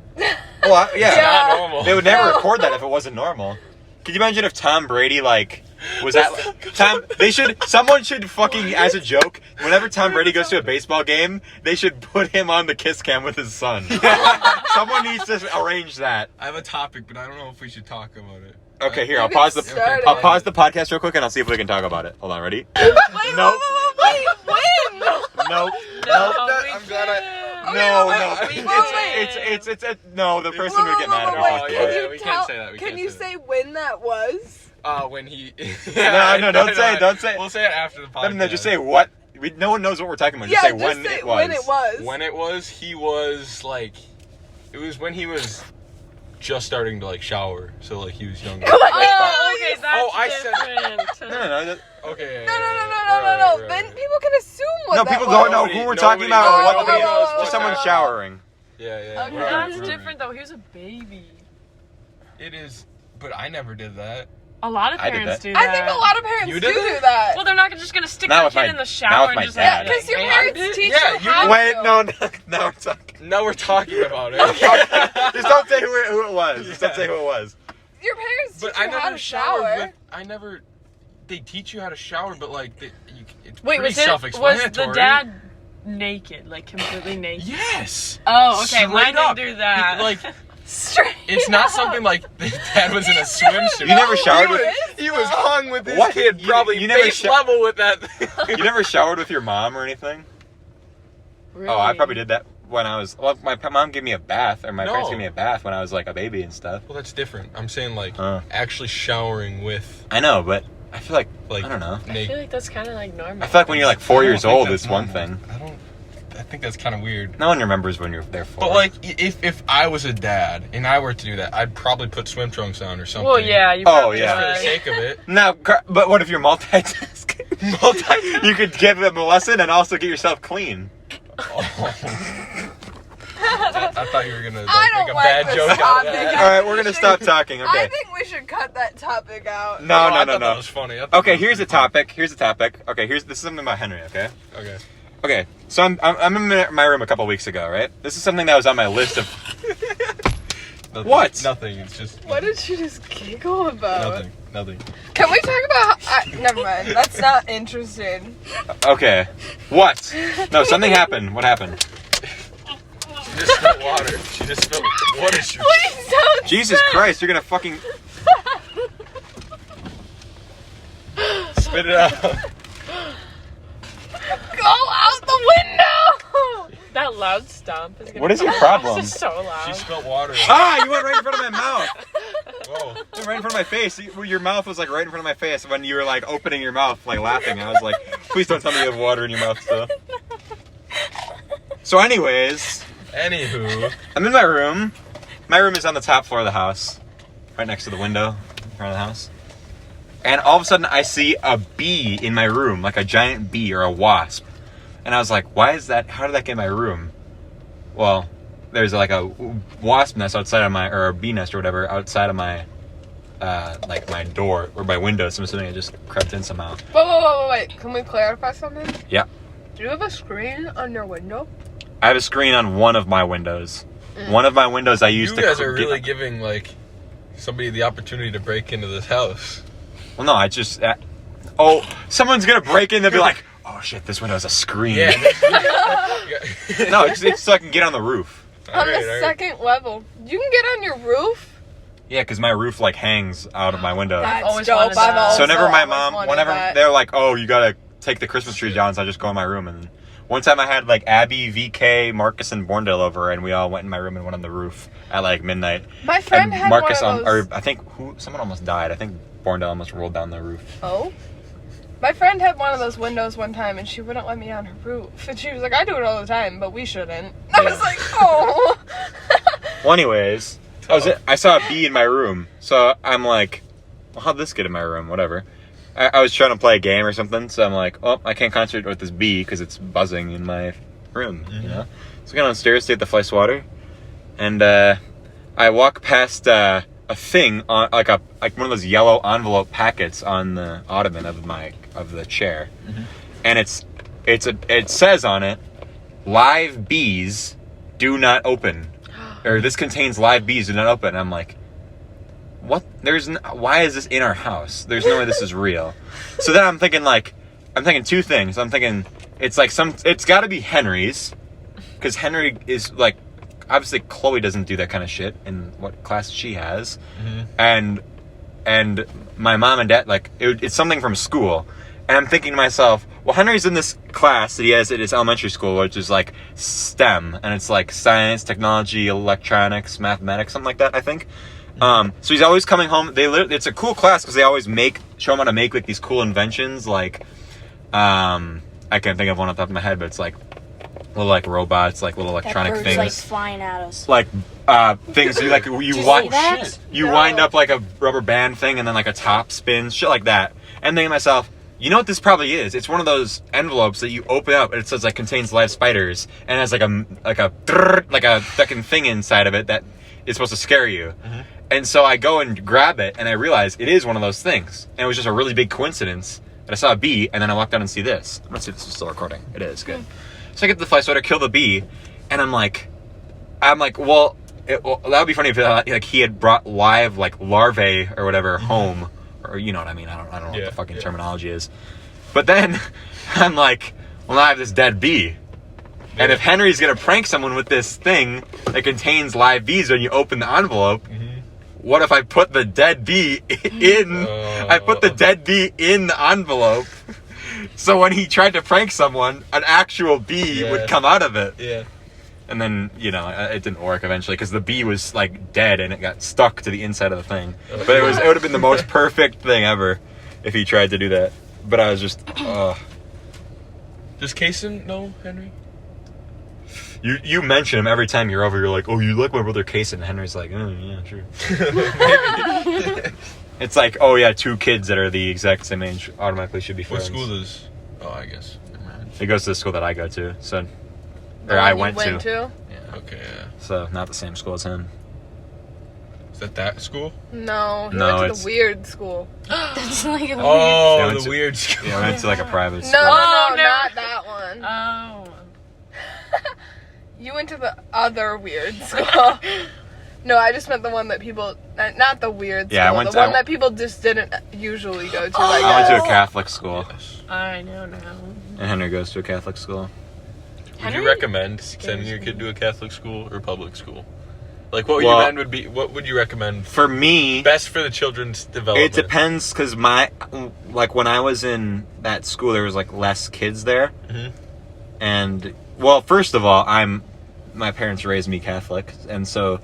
Well, yeah. It's not normal. They would never record that if it wasn't normal. Could you imagine if Tom Brady, like, was that someone should fucking, as a joke, whenever Tom Brady goes to a baseball game, they should put him on the kiss cam with his son. Someone needs to arrange that. I have a topic, but I don't know if we should talk about it. Okay, here, You I'll can pause the start it. I'll pause the podcast real quick and I'll see if we can talk about it. Hold on, ready? Wait, Nope. when? Nope. No, I'm glad No. wait. It's no. The person would get mad if we Wait, talked yeah, about can it. you we tell? can't say that, we Can can't you say say when that was? When he. No, don't say it, don't say it. We'll say it after the podcast. No, just say what. No one knows what we're talking about. Just say when it was. when it was. When it was, he was like. It was when he was just starting to like shower, so like he was younger. Oh, okay, that's Oh, I said- different. No. Okay. No. Then people can assume what No, that people was. don't know who we're talking about or what Nobody the knows just what someone that- showering. Yeah. Okay. That's different though. He was a baby. It is, but I never did that. A lot of I did parents that. do that. I think a lot of parents You do did that? do that. Well, they're not just gonna stick Not their with kid my- in the not shower with my and just dad. like, Because your hey, parents did. teach Yeah, you you- how Wait, to. no, we're talking. Now we're talking about it. Just don't say who it was. Just don't say who it was. Your parents teach But I you how never to showered shower. with. I never. They teach you how to shower, but like, it's Wait, pretty was self-explanatory. the dad naked, like completely naked? Yes. Oh, okay. Straight Mine up. didn't do that. Like, Straight it's not up. something like the dad was in a swimsuit. You never showered with. He was hung with his What? kid, You- probably you never face sho- level with that. You never showered with your mom or anything? Really? Oh, I probably did that when I was. Well, my mom gave me a bath, or my parents No. gave me a bath when I was like a baby and stuff. Well, that's different. I'm saying like Huh. actually showering with I know, but I feel like like I don't know. I feel like that's kind of like normal. I feel like when you're like 4 years old, it's it's one thing. I think that's kind of weird. No one remembers when you're there 4. But like, if I was a dad and I were to do that, I'd probably put swim trunks on or something. Well, yeah. You Oh, probably yeah. For the would. sake of it. now, but what if you're multitasking? You could give them a lesson and also get yourself clean. I thought you were gonna I like, don't make a like bad this joke out of topic. that. All right, we're gonna stop talking. I Okay. think we should cut that topic out. No. I thought that was funny. I thought Okay, that was here's a pretty funny. topic. Here's a topic. Okay, this is something about Henry. Okay. Okay. Okay. So I'm in my room a couple weeks ago, right? This is something that was on my list of. Nothing, What? Nothing. It's just What did you just giggle about? Nothing. Can we talk about never mind. That's not interesting. Okay. What? No, something happened. What happened? She just spilled water. What is your... Please don't. Jesus Christ! You're gonna fucking Spit it out. Go out the window. That loud stomp is gonna What is your come- problem? It's just so loud. She spilled water. Ah! You went right in front of my mouth. Whoa. Right in front of my face. Your mouth was like right in front of my face when you were like opening your mouth, like laughing. I was like, please don't tell me you have water in your mouth still. So anyways, Anywho. I'm in my room. My room is on the top floor of the house, right next to the window in front of the house. And all of a sudden I see a bee in my room, like a giant bee or a wasp. And I was like, why is that? How did that get in my room? Well, there's like a wasp nest outside of my, or a bee nest or whatever, outside of my, like my door or my window. So I'm assuming it just crept in somehow. Wait. Can we clarify something? Yeah. Do you have a screen on your window? I have a screen on one of my windows. One of my windows I used You to... guys are really giving, like, somebody the opportunity to break into this house. Well, no, I just... someone's gonna break in and be like, oh shit, this window has a screen. Yeah. No, it's so I can get on the roof. On the second level. You can get on your roof? Yeah, because my roof, like, hangs out of my window. That's always dope. wanted I've that. also So whenever my always mom... wanted Whenever that. they're like, oh, you gotta take the Christmas tree down, so I just go in my room. And one time I had, like, Abby, VK, Marcus, and Borndale over, and we all went in my room and went on the roof at, like, midnight. My friend And had Marcus one of those... or I think someone almost died. I think Borndale almost rolled down the roof. Oh? My friend had one of those windows one time, and she wouldn't let me on her roof. And she was like, I do it all the time, but we shouldn't. I was like, oh. Well, anyways, I saw a bee in my room, so I'm like, well, how'd this get in my room? Whatever. I was trying to play a game or something, so I'm like, oh, I can't concentrate with this bee because it's buzzing in my room, you know? So I go downstairs to get the fly swatter, and I walk past a thing on like one of those yellow envelope packets on the ottoman of the chair, and it says on it, live bees do not open, or this contains live bees do not open. And I'm like, what? Why is this in our house? There's no way this is real. So then I'm thinking two things. I'm thinking it's got to be Henry's, because Henry is like, obviously Chloe doesn't do that kind of shit in what class she has, and my mom and dad, like, it's something from school. And I'm thinking to myself, well, Henry's in this class that he has at his elementary school, which is like STEM, and it's like science, technology, electronics, mathematics, something like that, I think. So he's always coming home. It's a cool class because they always show him how to make like these cool inventions. Like, I can't think of one off the top of my head, but it's like little like robots, like little electronic that things, like flying at us. like things you wind up like a rubber band thing, and then like a top spins, shit like that. And thinking to myself, you know what this probably is? It's one of those envelopes that you open up and it says like contains live spiders, and it has like a fucking thing inside of it that is supposed to scare you. And so I go and grab it, and I realize it is one of those things. And it was just a really big coincidence that I saw a bee, and then I walked down and see this. Let's see if this is still recording. It is, good. So I get the fly swatter, kill the bee, and I'm like, well, that would be funny if like he had brought live like larvae or whatever home, or you know what I mean. I don't know what the fucking terminology is. But then I'm like, well, now I have this dead bee. And if Henry's gonna prank someone with this thing that contains live bees when you open the envelope, what if I put the dead bee in? I put the dead bee in the envelope, so when he tried to prank someone, an actual bee would come out of it. Yeah. And then, you know, it didn't work eventually because the bee was like dead and it got stuck to the inside of the thing. But it would have been the most perfect thing ever if he tried to do that. But I was just, Does Kaysen know Henry? You mention him every time you're over. You're like, oh, you like my brother Kaysen. And Henry's like, oh, yeah, sure. It's like, oh, yeah, two kids that are the exact same age automatically should be friends. What school is... Oh, I guess. He goes to the school that I go to, so... Or I went to. Yeah, okay, yeah. So, not the same school as him. Is that school? No, he No, went to it's- the weird school. That's like a Oh, Yeah, I went the to- weird school. Yeah, I went to like a private No, school. no, no. not that one. Oh. You went to the other weird school. No, I just meant the one that people, not the weird school, Yeah, I went the to- one that people just didn't usually go to. I went to a Catholic school, I know now. and Henry goes to a Catholic school. Would Henry you recommend scares sending your me. kid to a Catholic school or public school? Like, what would you recommend For me, best for the children's development? it depends, because when I was in that school, there was like less kids there. And, well, first of all, my parents raised me Catholic, and so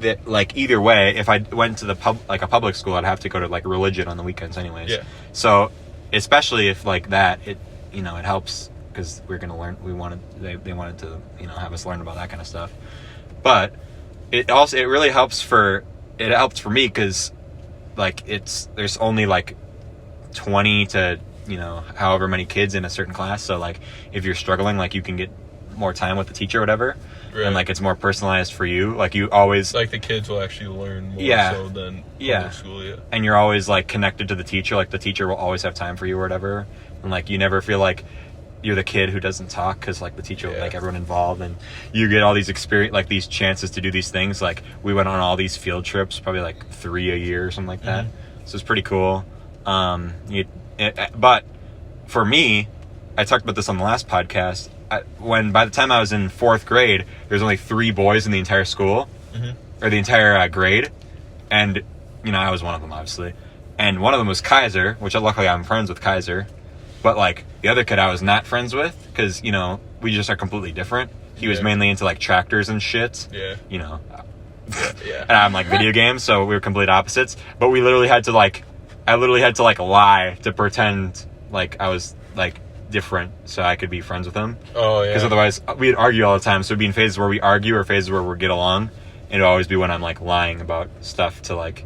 that like either way, if I went to the a public school, I'd have to go to like religion on the weekends anyways. Yeah. So especially if like that, it it helps because we're gonna learn. They wanted to have us learn about that kind of stuff. But it really helps for me because like there's only like 20 to however many kids in a certain class. So like if you're struggling, like you can get more time with the teacher or whatever. Right. And like it's more personalized for you. Like you always like the kids will actually learn more so than public school. Yeah. And you're always like connected to the teacher. Like the teacher will always have time for you or whatever. And like you never feel like you're the kid who doesn't talk because like the teacher will like everyone involved, and you get all these experience, like these chances to do these things. Like we went on all these field trips, probably like 3 a year or something like that. So it's pretty cool. But for me, I talked about this on the last podcast. By the time I was in 4th grade, there was only 3 boys in the entire school, or the entire grade, and I was one of them, obviously. And one of them was Kaiser, which luckily I'm friends with Kaiser. But like the other kid I was not friends with because we just are completely different. He was mainly into like tractors and shit. Yeah. And I'm like video games, so we were complete opposites. But we literally had to I literally had to lie to pretend like I was like different so I could be friends with him. Oh yeah. Because otherwise we'd argue all the time. So it'd be in phases where we argue or phases where we get along. And it'd always be when I'm like lying about stuff to like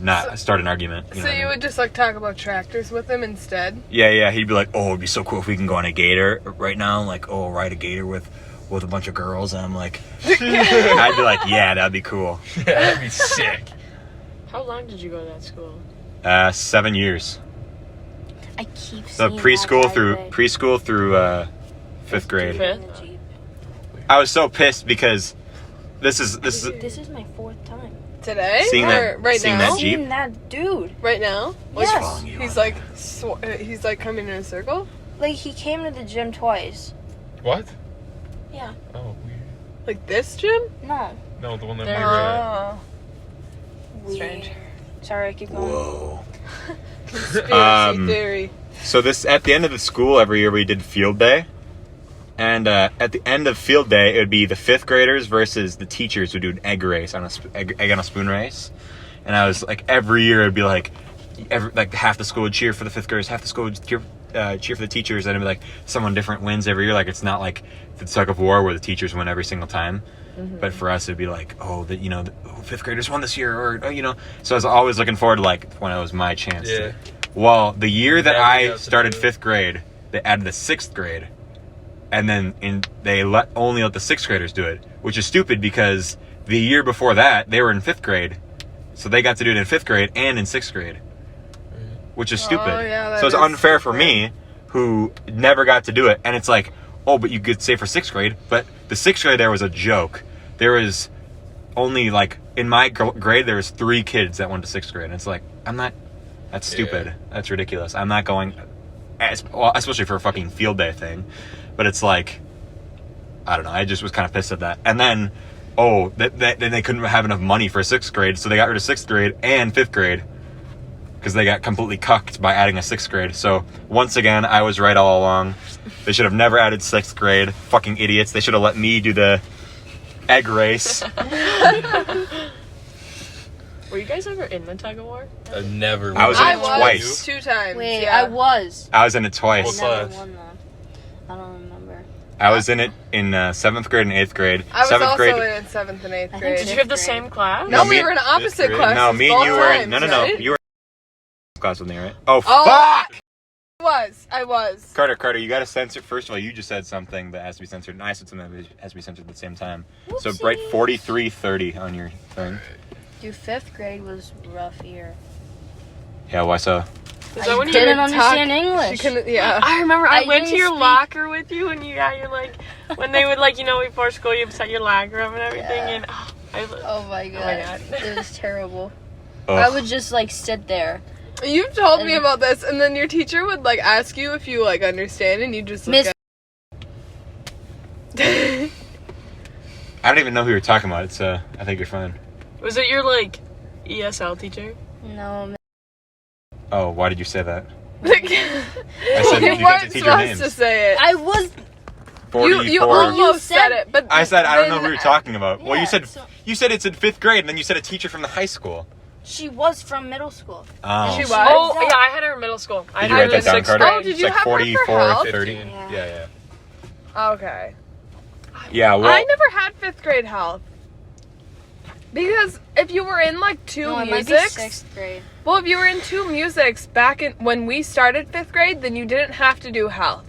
not start an argument. So you would just like talk about tractors with him instead? Yeah. He'd be like, "Oh, it'd be so cool if we can go on a gator right now." Like, "Oh, ride a gator with a bunch of girls." And I'm like, I'd be like, "Yeah, that'd be cool." Yeah, that'd be sick. How long did you go to that school? 7 years. I keep So seeing preschool that through 5th grade. 5th? I was so pissed because this is This is my 4th time. Today? Seeing or that, right seeing now? that Jeep. Seeing that dude. Right now? Yes. He's like coming in a circle? Like he came to the gym twice. What? Yeah. Oh, weird. Like this gym? No. No, the one that There we were at. Weird. Strange. Sorry, keep going. Whoa. Conspiracy theory. So at the end of the school every year we did field day. And at the end of field day, it would be the 5th graders versus the teachers who do an egg race egg on a spoon race. And I was like, every year it'd be like half the school would cheer for the 5th graders, half the school would cheer for the teachers, and it'd be like someone different wins every year. Like it's not like the tug of war where the teachers win every single time. But for us, it'd be like, oh, the 5th graders won this year, or So I was always looking forward to like when it was my chance. Yeah. Well, the year that I started 5th grade, they added the 6th grade. And then they only let the 6th graders do it, which is stupid because the year before that, they were in 5th grade. So they got to do it in 5th grade and in 6th grade, which is stupid. So it's unfair for me, who never got to do it. And it's like, oh, but you could say for 6th grade. But the 6th grade there was a joke. There was only like, in my grade, there was 3 kids that went to 6th grade. And it's like, that's stupid. Yeah. That's ridiculous. I'm not going, especially for a fucking field day thing. But it's like, I don't know. I just was kind of pissed at that. And then, then they couldn't have enough money for 6th grade, so they got rid of 6th grade and 5th grade because they got completely cucked by adding a 6th grade. So once again, I was right all along. They should have never added 6th grade. Fucking idiots. They should have let me do the egg race. Were you guys ever in the tug of war? Never. I was in it twice. 2 times. Wait, yeah. I was. I was in it twice. I never won though. I don't remember. I was in it in 7th grade and 8th grade. I was 7th also grade, in it in 7th and 8th grade. Did you have the same class? No, we were in opposite classes. No, me and you were in. No. Right? You were in class with me, right? Oh, fuck! I was. Carter, you gotta censor. First of all, you just said something that has to be censored, and I said something that has to be censored at the same time. Whoopsie. So write 4330 on your thing. Dude, 5th grade was rough year. Yeah, why so? Is that when you didn't understand English? I remember I went to didn't your speak- locker with you, and you're like, when they would before school, you'd set your locker up and everything, and Oh my god. It was terrible. Ugh. I would just sit there. You've told me about this, and then your teacher would ask you if you understand, and you just look at. I don't even know who you're talking about. It's I think you're fine. Was it your ESL teacher? No. Oh, why did you say that? I said you weren't teach your supposed names. to say it. I was. 44. You almost said- said it, but I said I don't know then- who you're talking about. Well, Yeah, you said so- you said it's in 5th grade, and then you said a teacher from the high school. She was from middle school. Oh. She was? Oh, yeah, I had her in middle school. I Did you had write her in that down, 6th Carter? grade. Oh, did It's you like have her for 44 or health? 30. Yeah. Yeah. Okay. Yeah, well, I never had 5th grade health. Because if you were in like two No, it might be musics, 6th grade. well, if you were in two musics back in when we started 5th grade, then you didn't have to do health.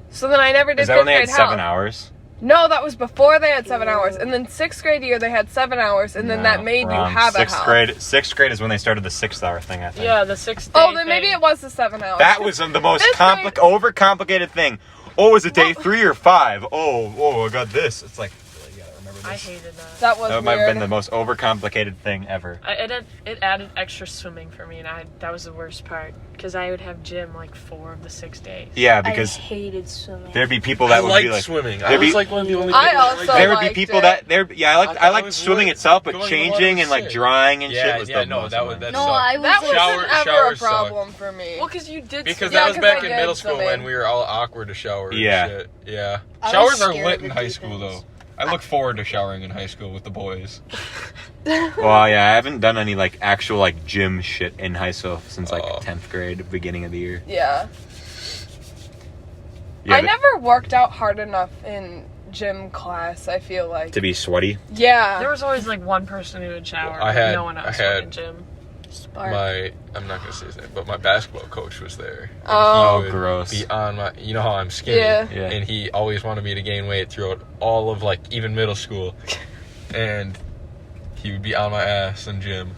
So then I never did is that 5th when they grade had health. 7 hours? No, that was before they had 7 hours, and then 6th grade year they had 7 hours, and then that made wrong. you have a Sixth health. grade. 6th grade is when they started the 6-hour thing, I think. Yeah, the 6th Oh, day then maybe thing. it was the 7 hours. That was the most Fifth grade- overcomplicated thing. Oh, was it day Well- 3 or 5? Oh, I got this. It's like, you gotta remember this. I hated that. That was That might have weird. been the most overcomplicated thing ever. It added extra swimming for me, and that was the worst part because I would have gym like 4 of the 6 days. Yeah, I because hated swimming. there'd be people I that would liked be like, swimming. I there'd was be- like one of the only I people that also liked there it. would be liked people it. that there. Yeah, I I liked was swimming really itself, but going in the water changing was and like sick. drying and shit was Yeah, the no, most that was annoying. that No, sucked. I was That wasn't Shower- ever a showers suck. problem for me. Well, because you did. Because Yeah, that was 'cause back I in did middle school swimming. when we were all awkward to shower. Yeah. And shit. Yeah. I was Showers are scared lit of in the high deep school ends. though. I look forward to showering in high school with the boys. Well, yeah, I haven't done any like actual like gym shit in high school since like Oh. 10th grade, beginning of the year. Yeah. Yeah, I but never worked out hard enough in gym class, I feel like. to be sweaty. Yeah. There was always like one person who would shower. I had- no one else I had- went in gym. Spark. I'm not gonna say his name, but my basketball coach was there. And Oh. he would Gross. Be on my, you know how I'm skinny, Yeah. Yeah. and he always wanted me to gain weight throughout all of like even middle school, and he would be on my ass in gym.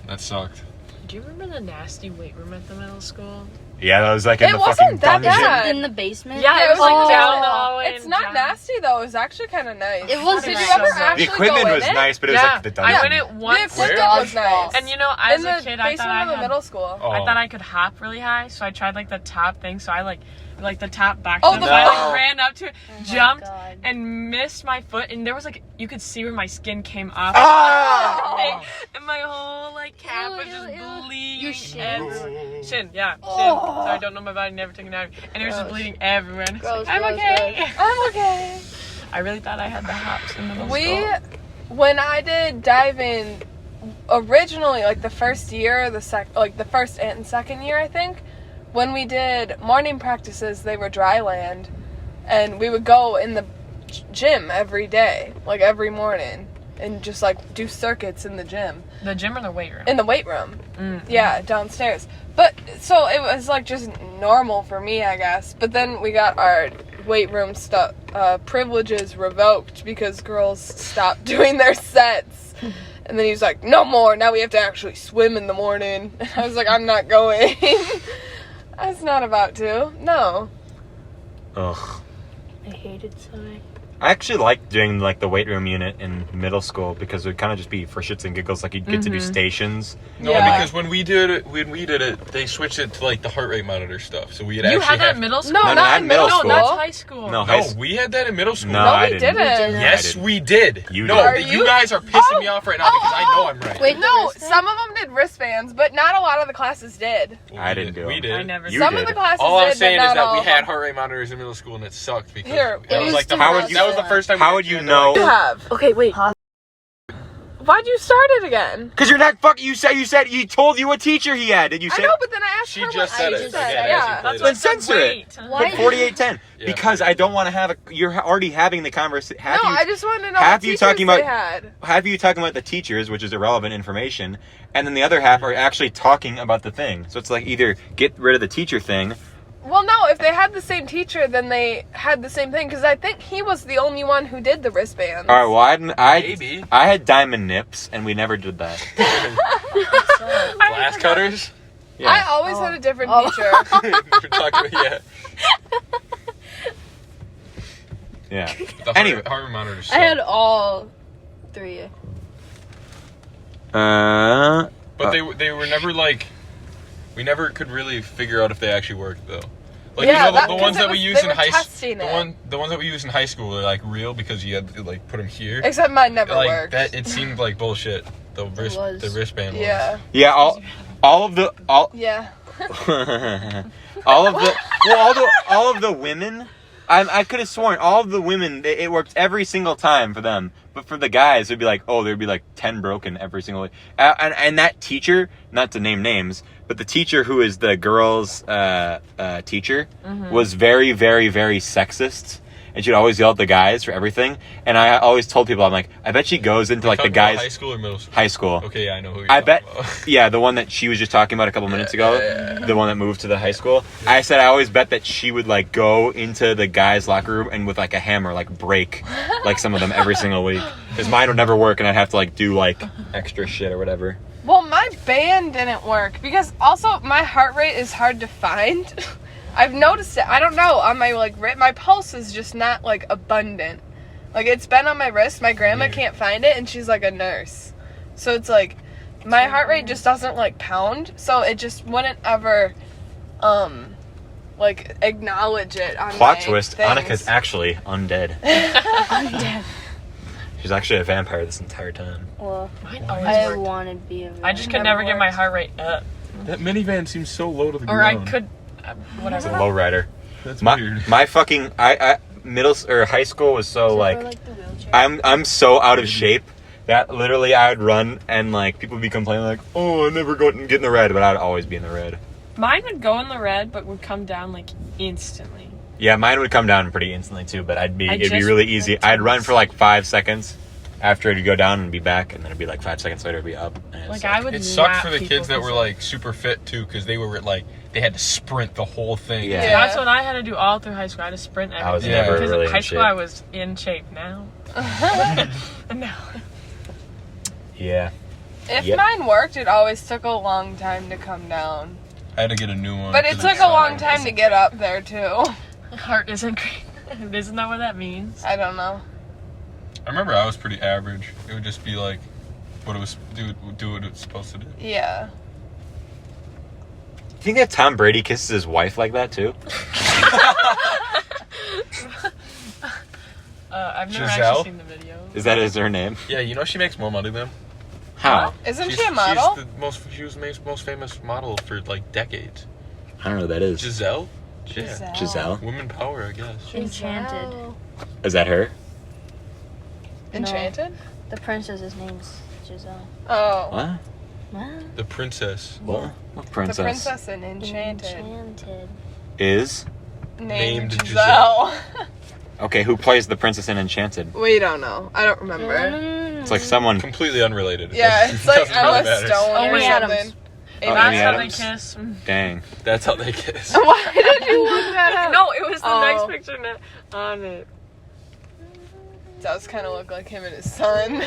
That sucked. Do you remember the nasty weight room at the middle school? Yeah, that was like in It the wasn't fucking that dungeon. bad. in the basement? Yeah, it was like Oh. down in the hallway. It's and not down. nasty though. It was actually kind of nice. It was Did nice. you ever So good. actually The equipment go in was it? nice, but it was Yeah, like the I dungeon. went it The once. equipment Where? was nice. And you know, as in a the kid, I thought basement I of the had, middle school. Oh. I thought I could hop really high, so I tried like the top thing. So I like the top back. Oh, thing. the So I No. like ran up to it, Oh my jumped, God. and missed my foot. And there was like you could see where my skin came off. Ah! And my whole like cap Ew, was just ew, ew. bleeding. Your shin? and- Shin, yeah, shin. Oh. So I don't know my body, never taken out, and it was just Gross. bleeding everywhere. And it's Gross, like, I'm gross, okay. I'm okay. I really thought I had the hops in the middle We, school. when I did diving, originally like the first year, the first and second year, I think, when we did morning practices, they were dry land, and we would go in the gym every day, like every morning, and just like do circuits in the gym, The gym or the weight room? in the weight room. Mm. Yeah, downstairs. But so it was like just normal for me, I guess. But then we got our weight room stuff privileges revoked because girls stopped doing their sets. And then he was like, "No more. Now we have to actually swim in the morning." And I was like, "I'm not going." I was not about to. No. Ugh. I hated swimming. I actually liked doing like the weight room unit in middle school because it would kind of just be for shits and giggles. Like you'd get to do stations. No, Yeah. because when we did it, they switched it to like the heart rate monitor stuff. So we had You actually had that have- in middle school? No, No, not not in middle middle school. No, that's high school. No, No, we had that in middle school. No, No, I we didn't. didn't. Yes, didn't. we did. You no, did. Are you you? guys are pissing me off right now because I know I'm right. Wait, the No, wristband? some of them did wristbands, but not a lot of the classes did. Well, I we didn't do We it. did. I never You did. Some did. of the classes All I'm did, saying but is not that all we of had them. heart rate monitors in middle school and it sucked because Here, that it was was like the How first, would you- that was the first time. How we would you had to, know? You have. Okay, wait. Why'd you start it again? Because you're not fucking. You said he told you what teacher he had. Did you I say? know, but then I asked She her just what said I it just again said. as Yeah. you That's played what it. I said, Censor it. wait. Why? Put 4810 Yeah. because I don't want to have a. You're already having the conversation. No, I just wanted to know half what you teachers talking about- they had. Have you talking about the teachers, which is irrelevant information, and then the other half are actually talking about the thing. So it's like either get rid of the teacher thing. Well, no, if they had the same teacher, then they had the same thing, because I think he was the only one who did the wristbands. All right, well, Maybe. I had diamond nips, and we never did that. Glass cutters. I always had a different Oh. teacher. We're talking, yeah. Yeah. The Anyway. heart monitors. I had all three. But they were never like, we never could really figure out if they actually worked though. Like Yeah, you know that- the ones 'cause that we they use in were high testing school, it. the ones that we use in high school are like real because you had to like put them here. Except mine never Like worked. that, it seemed like bullshit. The was. wristband. ones. Yeah. Yeah, all of the Yeah. all of the all of the women I could have sworn all of the women, it worked every single time for them. But for the guys, it'd be like, there'd be like 10 broken every single week. And that teacher, not to name names, but the teacher who is the girls' teacher was very, very, very sexist. And she'd always yell at the guys for everything. And I always told people, I'm like, I bet she goes into like the guys. High school or middle school? High school. Okay, yeah, I know who you're I bet, about. yeah, the one that she was just talking about a couple minutes ago, the one that moved to the high school. I said I always bet that she would like go into the guys' locker room and with like a hammer like break like some of them every single week, because mine would never work and I'd have to like do like extra shit or whatever. Well, my band didn't work because also my heart rate is hard to find. I've noticed it. I don't know. On my my pulse is just not like abundant. Like it's been on my wrist. My grandma can't find it, and she's like a nurse. So it's like my heart rate just doesn't like pound. So it just wouldn't ever, like acknowledge it on Plot my twist: things. Annika's actually undead. Undead. She's actually a vampire this entire time. Well, Mine always I worked. want to be a I just could never get my heart rate up. That minivan seems so low to the Or I ground. could, It's whatever. a lowrider. That's My weird. my fucking middle or high school was so like. the wheelchair. I'm so out of shape that literally I would run and like people would be complaining like, oh, I never go and get in the red, but I'd always be in the red. Mine would go in the red, but would come down like instantly. Yeah, mine would come down pretty instantly too, but it'd be just really easy. like I'd run for like 5 seconds after it'd go down and be back, and then it'd be like 5 seconds later it'd be up. And it's Like I would. It sucked nap for the people kids that were because- like super fit too, because they were like they had to sprint the whole thing. Yeah. Yeah. That's what I had to do all through high school. I had to sprint everything. I was never because really in high in school shape. I was in shape now. No. Yeah. If Yep. mine worked, it always took a long time to come down. I had to get a new one. But it 'cause took it's, a long time to get up there too. Heart isn't great. Isn't that what that means? I don't know. I remember I was pretty average. It would just be like what it was do what it's supposed to do. Yeah. You think that Tom Brady kisses his wife like that too? I've never Giselle? actually seen the video. Is her name? Yeah, you know she makes more money than him. How? Isn't she a model? She was the most famous model for like decades. I don't know who that is. Giselle? Giselle. Giselle? Woman power, I guess. Enchanted. Is that her? Enchanted? The princess's name's Giselle. Oh. What? What? The princess. What princess? The princess in Enchanted. Enchanted. Is? Named Named Giselle. Okay, who plays the princess in Enchanted? We don't know. I don't No, remember. no, no, no, no. It's like someone. Completely unrelated. Yeah, It it's like doesn't really Emma matter. Stone or Amy something. Adams. Oh, That's Amy how Adams? they kiss. Dang. That's how they kiss. Why did you look that up? No, it was the Oh. next picture on it. Does kind of look like him and his son.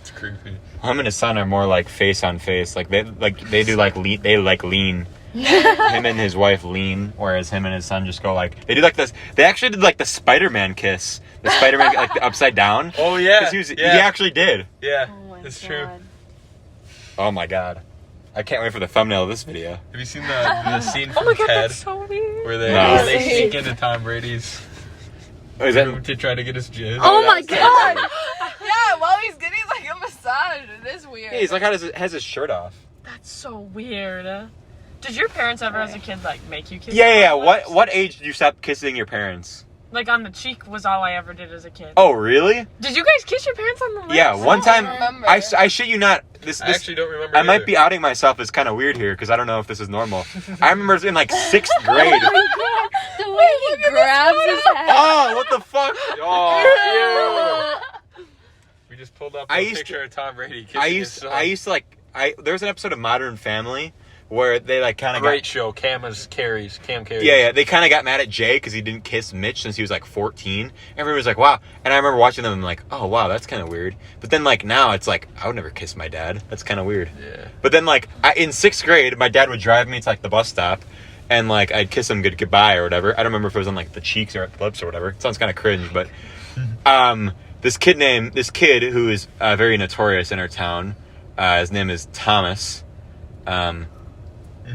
It's creepy. Him and his son are more like face on face. Like they do like lean. Him and his wife lean, whereas him and his son just go like they do like this. They actually did like the Spider-Man kiss. The Spider-Man like the upside down. Oh yeah. Because he actually did. Yeah. Oh my It's God. true. Oh my god. I can't wait for the thumbnail of this video. Have you seen the scene Oh from my god, Ted that's so weird. where they No. where they sneak into Tom Brady's Oh, is room that? to try to get his jizz? Oh my God. Yeah, while he's getting like a massage. It is weird. Yeah, he's like has his shirt off. That's so weird. Did your parents ever, as a kid, like make you kiss? Yeah. your lips? What age did you stop kissing your parents? Like on the cheek was all I ever did as a kid. Oh really? Did you guys kiss your parents on the lips? Yeah. One I time, don't remember. I shit you not. This I actually don't remember. I might either. be outing myself as kind of weird here because I don't know if this is normal. I remember in like 6th grade. The way he grabs his head. Oh, what the fuck? Oh, We just pulled up I a used picture of Tom Brady ew. kissing his son. I used to like, there was an episode of Modern Family where they like kind of Great show. Cam carries. Yeah, they kind of got mad at Jay because he didn't kiss Mitch since he was like 14. Everyone was like, wow. And I remember watching them and I'm like, oh, wow, that's kind of weird. But then like now it's like, I would never kiss my dad. That's kind of weird. Yeah. But then like in 6th grade, my dad would drive me to like the bus stop and like I'd kiss him goodbye or whatever. I don't remember if it was on like the cheeks or the lips or whatever. It sounds kind of cringe, but this kid who is very notorious in our town, his name is Thomas.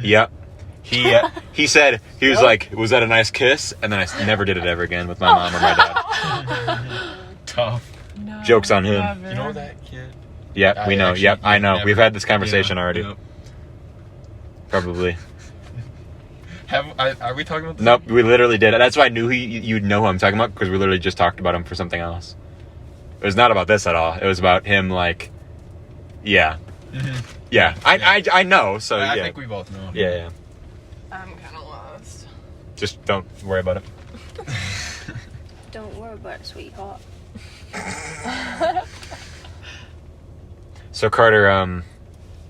Yep. He said, he was like, was that a nice kiss? And then I never did it ever again with my mom or my dad. Tough. No, Joke's on him. never. You know that kid? Yep, we know. Actually, Yep, I know. never. We've had this conversation Yeah, already. yep. Probably. Are we talking about this? Nope, we literally did. That's why I knew you'd know who I'm talking about, because we literally just talked about him for something else. It was not about this at all. It was about him, like, yeah. Mm-hmm. Yeah, I know, so I yeah. think we both know. Yeah. I'm kind of lost. Just don't worry about it. Don't worry about it, sweetheart. So Carter,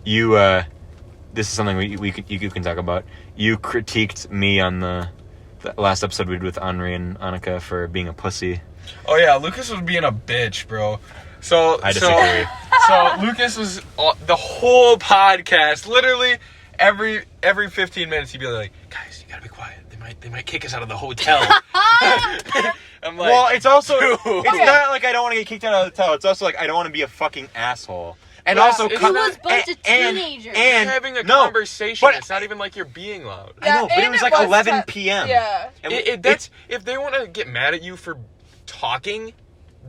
you this is something you can talk about. You critiqued me on the last episode we did with Anri and Annika for being a pussy. Oh yeah, Lucas was being a bitch, bro. So I disagree. So Lucas was the whole podcast, literally every 15 minutes he'd be like, "Guys, you gotta be quiet. They might kick us out of the hotel." I'm like, Well, it's also dude. it's not like I don't want to get kicked out of the hotel. It's also like I don't want to be a fucking asshole. And Yeah, also, it's It was a bunch of teenagers. You're and having a no, conversation. but- It's not even like you're being loud. I know, but it and was like 11 p.m. Yeah. And That's if they want to get mad at you for talking,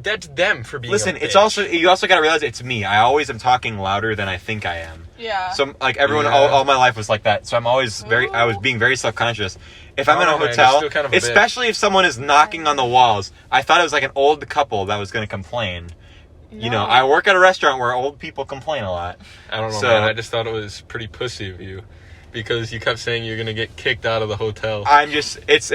that's them for being. listen, a it's bitch. also you also got to realize it's me. I always am talking louder than I think I am. Yeah. So like everyone, Yeah. all my life was like that. So I'm always I was being very self-conscious. If I'm in a Oh, man, hotel, you're still kind of a bitch. especially if someone is knocking on the walls, I thought it was like an old couple that was going to complain. You know, I work at a restaurant where old people complain a lot. I don't know, So- man. I just thought it was pretty pussy of you, because you kept saying you're gonna get kicked out of the hotel. I'm just it's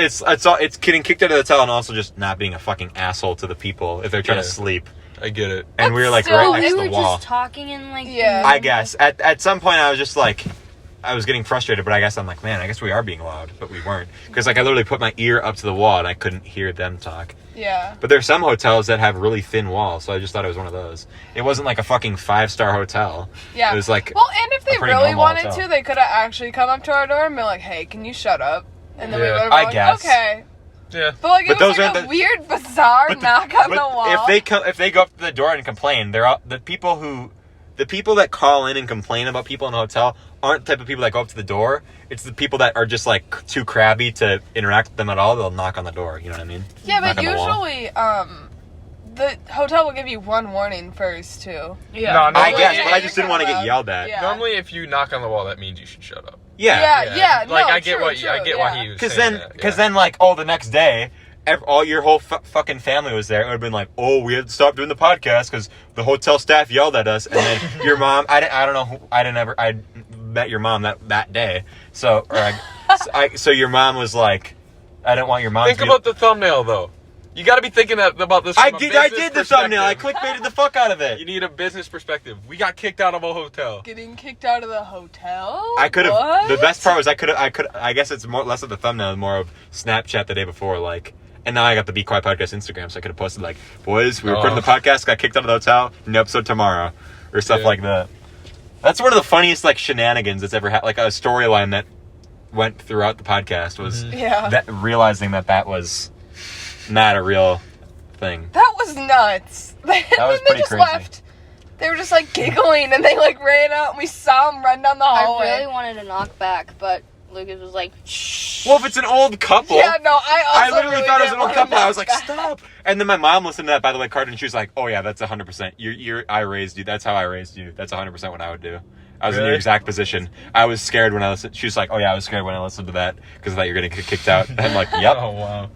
getting kicked out of the hotel and also just not being a fucking asshole to the people if they're trying to Yeah. sleep. I get it. And we were like still, right Oh, next we to were the wall. just talking and like. Yeah. I guess at some point I was just like, I was getting frustrated, but I guess I'm like, man, I guess we are being loud, but we weren't, because like I literally put my ear up to the wall and I couldn't hear them talk. Yeah. But there's some hotels that have really thin walls, so I just thought it was one of those. It wasn't like a fucking 5-star hotel. Yeah. It was like, Well, and if they a pretty really normal wanted hotel. to, they could have actually come up to our door and been like, "Hey, can you shut up?" And then we Yeah. would have I been guess. like, "Okay." Yeah. But like, But it was those like aren't a the- weird, bizarre knock on the wall. if they go up to the door and complain, they're all, the people that call in and complain about people in a hotel aren't the type of people that go up to the door. It's the people that are just like too crabby to interact with them at all. They'll knock on the door. You know what I mean? Yeah, Knock but on the wall. usually, the hotel will give you one warning first too. Yeah. No, I normally- guess, yeah, but I yeah, just didn't want to get yelled at. Yeah. Normally, if you knock on the wall, that means you should shut up. Yeah. Like no, I get true, I true, get why he was. Because saying then, that, yeah. then, like, oh, the next day, all your whole fucking family was there. It would have been like, oh, we had to stop doing the podcast because the hotel staff yelled at us, and then your mom. I don't know. I met your mom that day. So, so your mom was like, I didn't want your mom. Think to be, about the thumbnail, though. You got to be thinking about this. I from a did business the thumbnail. I perspective. clickbaited the fuck out of You it. need a business perspective. We got kicked out of a hotel. Getting kicked out of the hotel. I could have. What? The best part was I could. I guess it's less of the thumbnail, more of Snapchat the day before, like. And now I got the Be Quiet Podcast Instagram, so I could have posted like, boys, we recorded the podcast, got kicked out of the hotel, new episode tomorrow, or stuff Yeah. like that. That's one of the funniest like shenanigans that's ever had. Like a storyline that went throughout the podcast was Yeah. that realizing that was not a real thing. That was nuts. was Then they pretty just crazy. left. They were just like giggling, and they like ran out, and we saw them run down the I hallway. really wanted to knock back, but Lucas was like, shh. Well, if it's an old couple. Yeah, no, I I also literally really thought it was didn't an old wanna couple. I was like, knock stop. And then my mom listened to that, by the way, Carter, and she was like, oh yeah, that's 100%. I raised you. That's how I raised you. That's 100% what I would do. I was in your Really? exact position. I was scared when I listened. She was like, oh yeah, I was scared when I listened to that because I thought you were going to get kicked out. And I'm like, yep. Oh wow.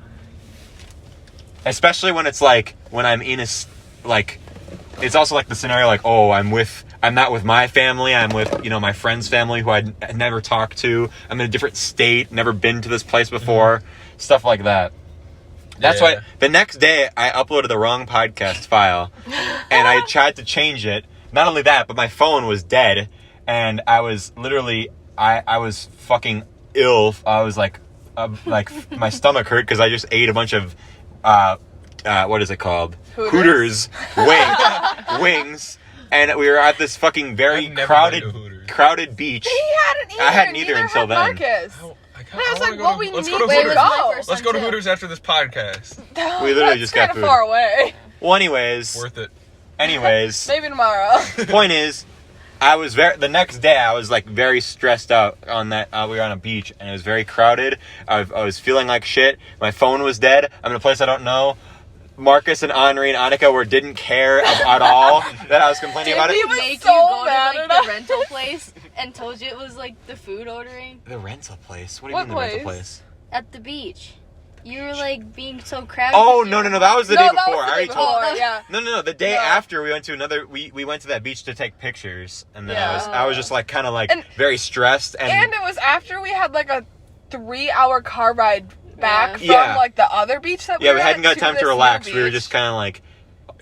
Especially when it's like, when I'm in like, it's also like the scenario like, oh, I'm not with my family. I'm with, my friend's family who I'd never talked to. I'm in a different state, never been to this place before. Stuff like that. That's Yeah. why the next day I uploaded the wrong podcast file and I tried to change it. Not only that, but my phone was dead and I was literally, I was fucking ill. I was like my stomach hurt because I just ate a bunch of, what is it called? Hooters. Wings. And we were at this fucking very I've never been to Hooters. crowded beach. He hadn't either. I hadn't either neither until had then. Marcus. I was like, well, we let's need go to to Hooters. go. Let's go to Hooters after this podcast. We literally just got kind food. of far away. Well, anyways, Worth it. Maybe tomorrow. point is, the next day I was like very stressed out on that. We were on a beach and it was very crowded. I was feeling like shit. My phone was dead. I'm in a place I don't know. Marcus and Anri and Annika didn't care at all that I was complaining about He it. was make so you go mad to at like us. the rental place. and told you it was like the food ordering The rental place. What do you What mean the rental place? place? at the beach. You were like being so crabby. Oh no, that was the day before. I already told. Yeah. No. The day No. after we went to another. We went to that beach to take pictures, and then Yeah. I was just like kind of like And- very stressed And it was after we had like a 3-hour car ride back from Yeah. like the other beach that we yeah, were we hadn't at got time this to new relax. We were beach. just kind of like,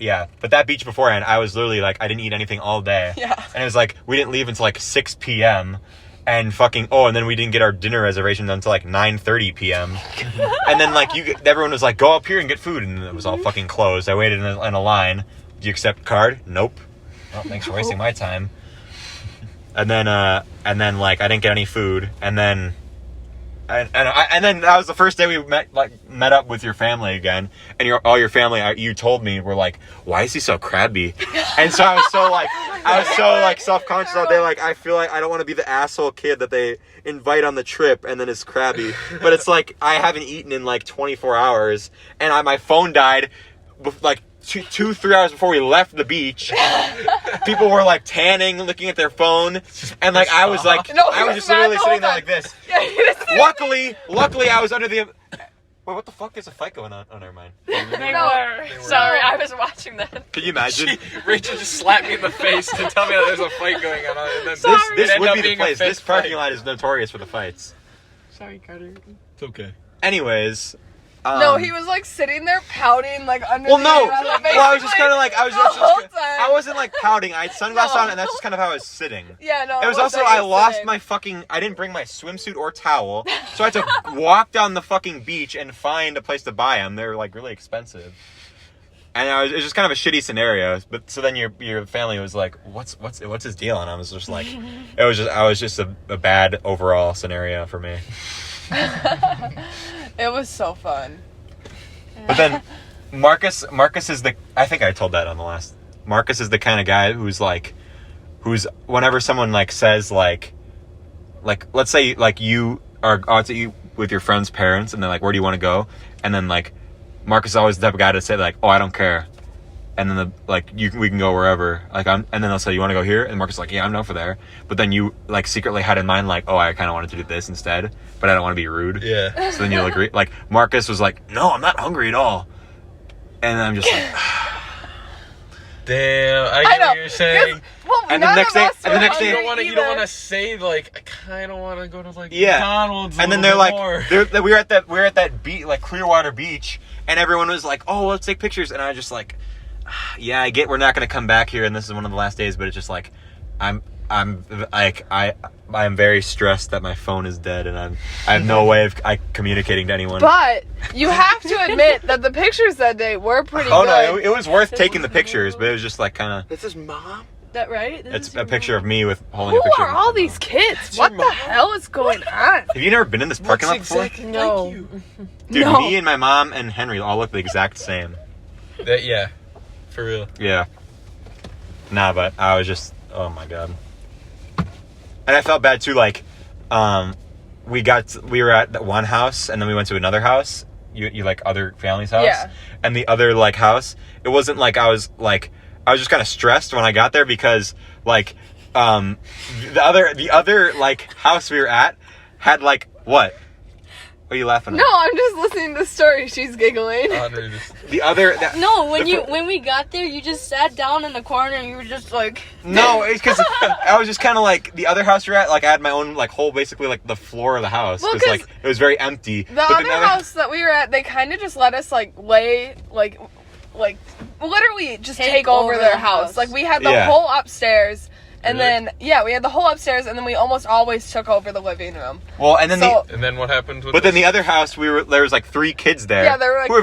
yeah. But that beach beforehand, I was literally like, I didn't eat anything all day. Yeah. And it was like we didn't leave until like 6 p.m. And fucking and then we didn't get our dinner reservation until like 9:30 p.m. And then like everyone was like, go up here and get food, and it was all fucking closed. I waited in a line. Do you accept card? Nope. Well, thanks for wasting my time. And then like I didn't get any food, and then that was the first day we met up with your family again, and all your family you told me were like, why is he so crabby? And so I was so self-conscious all day, like I feel like I don't want to be the asshole kid that they invite on the trip and then is crabby. But it's like I haven't eaten in like 24 hours, and my phone died like 2-3 hours before we left the beach. People were like tanning, looking at their phone, and like I was like, No, I was just literally sitting there like this. Yeah, he was Luckily, I was under the. Wait, what the fuck? There's a fight going on. Oh, never mind. They No. were. Sorry, I was watching that. Can you imagine? Rachel just slapped me in the face to tell me that there's a fight going on. And then This it ended would up be the being a place. fist This parking fight. lot is notorious for the fights. Sorry, Carter. It's okay. Anyways. No, he was like sitting there pouting like under Well, the no. elevator, Well, I was just kind of like the whole time. I wasn't like pouting. I had sunglasses No. on, and that's just kind of how I was sitting. Yeah, no. It was also I lost my fucking. I didn't bring my swimsuit or towel, so I had to walk down the fucking beach and find a place to buy them. They're like really expensive, and it was just kind of a shitty scenario. But so then your family was like, "What's his deal?" And I was just like, I was just a bad overall scenario for me. It was so fun. But then Marcus is I think I told that on the last. Marcus is the kind of guy who's whenever someone like says like let's say like you are out to eat with your friend's parents, and they're like, where do you want to go? And then like Marcus is always the type of guy to say like, oh, I don't care. And then we can go wherever. And then they'll say, you want to go here? And Marcus is like, yeah, I'm down for there. But then you like secretly had in mind like, oh, I kind of wanted to do this instead, but I don't want to be rude. Yeah. So then you'll agree. Like Marcus was like, no, I'm not hungry at all. And I'm just like, Damn, I I get know. what you're saying. Well, And the none next of day- us and the were next day- hungry You don't either. want to say like I kind of want to go to like yeah. McDonald's. And then they're like, we were at that beach, like Clearwater Beach, and everyone was like, oh, let's take pictures. And I was just like, yeah, I get we're not going to come back here, and this is one of the last days, but it's just like, I'm very stressed that my phone is dead, and I have no way of communicating to anyone. But you have to admit that the pictures that day were pretty Oh good. no, it was worth taking the pictures, but it was just like kind of. This is mom. That right? It's a picture of me with holding Who a picture. are of all my these mom. kids? What the hell is going on? Have you never been in this parking lot Looks before? exactly No. like you. Dude, No. me and my mom and Henry all look the exact same. Yeah, for real. Yeah. Nah, but I was just, oh my god. And I felt bad too, like, we were at that one house, and then we went to another house, you like other family's house. Yeah. And the other like house, it wasn't like I was just kind of stressed when I got there because like, the other like house we were at had like, what? What are you laughing at? No, I'm just listening to the story. She's giggling. The other... No, when we got there, you just sat down in the corner and you were just like... No, it's because I was just kind of like, the other house we were at, like I had my own like whole, basically like the floor of the house. Well, Because like it was very empty. The other house that we were at, they kind of just let us like lay like literally just take over their house. Like we had the Yeah. whole upstairs, and Really? then we had the whole upstairs, and then we almost always took over the living room. Well, and then So- And then what happened with But then this? the other house, there was like 3 kids there. Yeah, they were, like, who were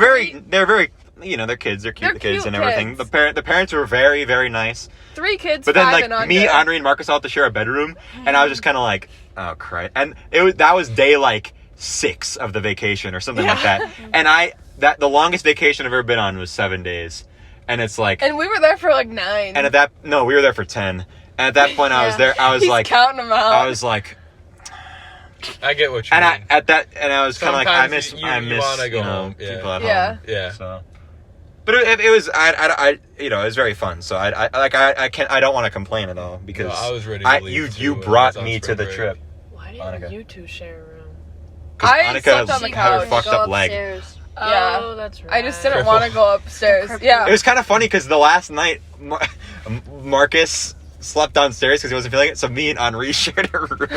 they're very, you know, they're kids, they're cute They're kids cute and everything. kids. The parents were very, very nice. 3 kids, But then 5 like and under. me, Anri, and Marcus all had to share a bedroom, and I was just kind of like, oh Christ. And that was day like 6 of the vacation or something like that. And the longest vacation I've ever been on was 7 days. And it's like, And we were there for like 9. and we were there for 10. And at that point I was Yeah. there, I was He's like, counting them out. I was like, I get what you and mean. I was kind of like, I Sometimes miss you wanna go you know, home, yeah. people at Yeah. home. Yeah. So, But it was it was very fun. So I don't want to complain at all because I was ready to leave you too, brought on me to spring the break. trip. Why Annika. didn't you two share a room? I Annika slept on the had her couch. fucked up leg. Upstairs. Yeah. Oh, that's right. I just didn't want to go upstairs. Cripple. Yeah. It was kind of funny because the last night Marcus slept downstairs because he wasn't feeling it. So me and Anri shared a room.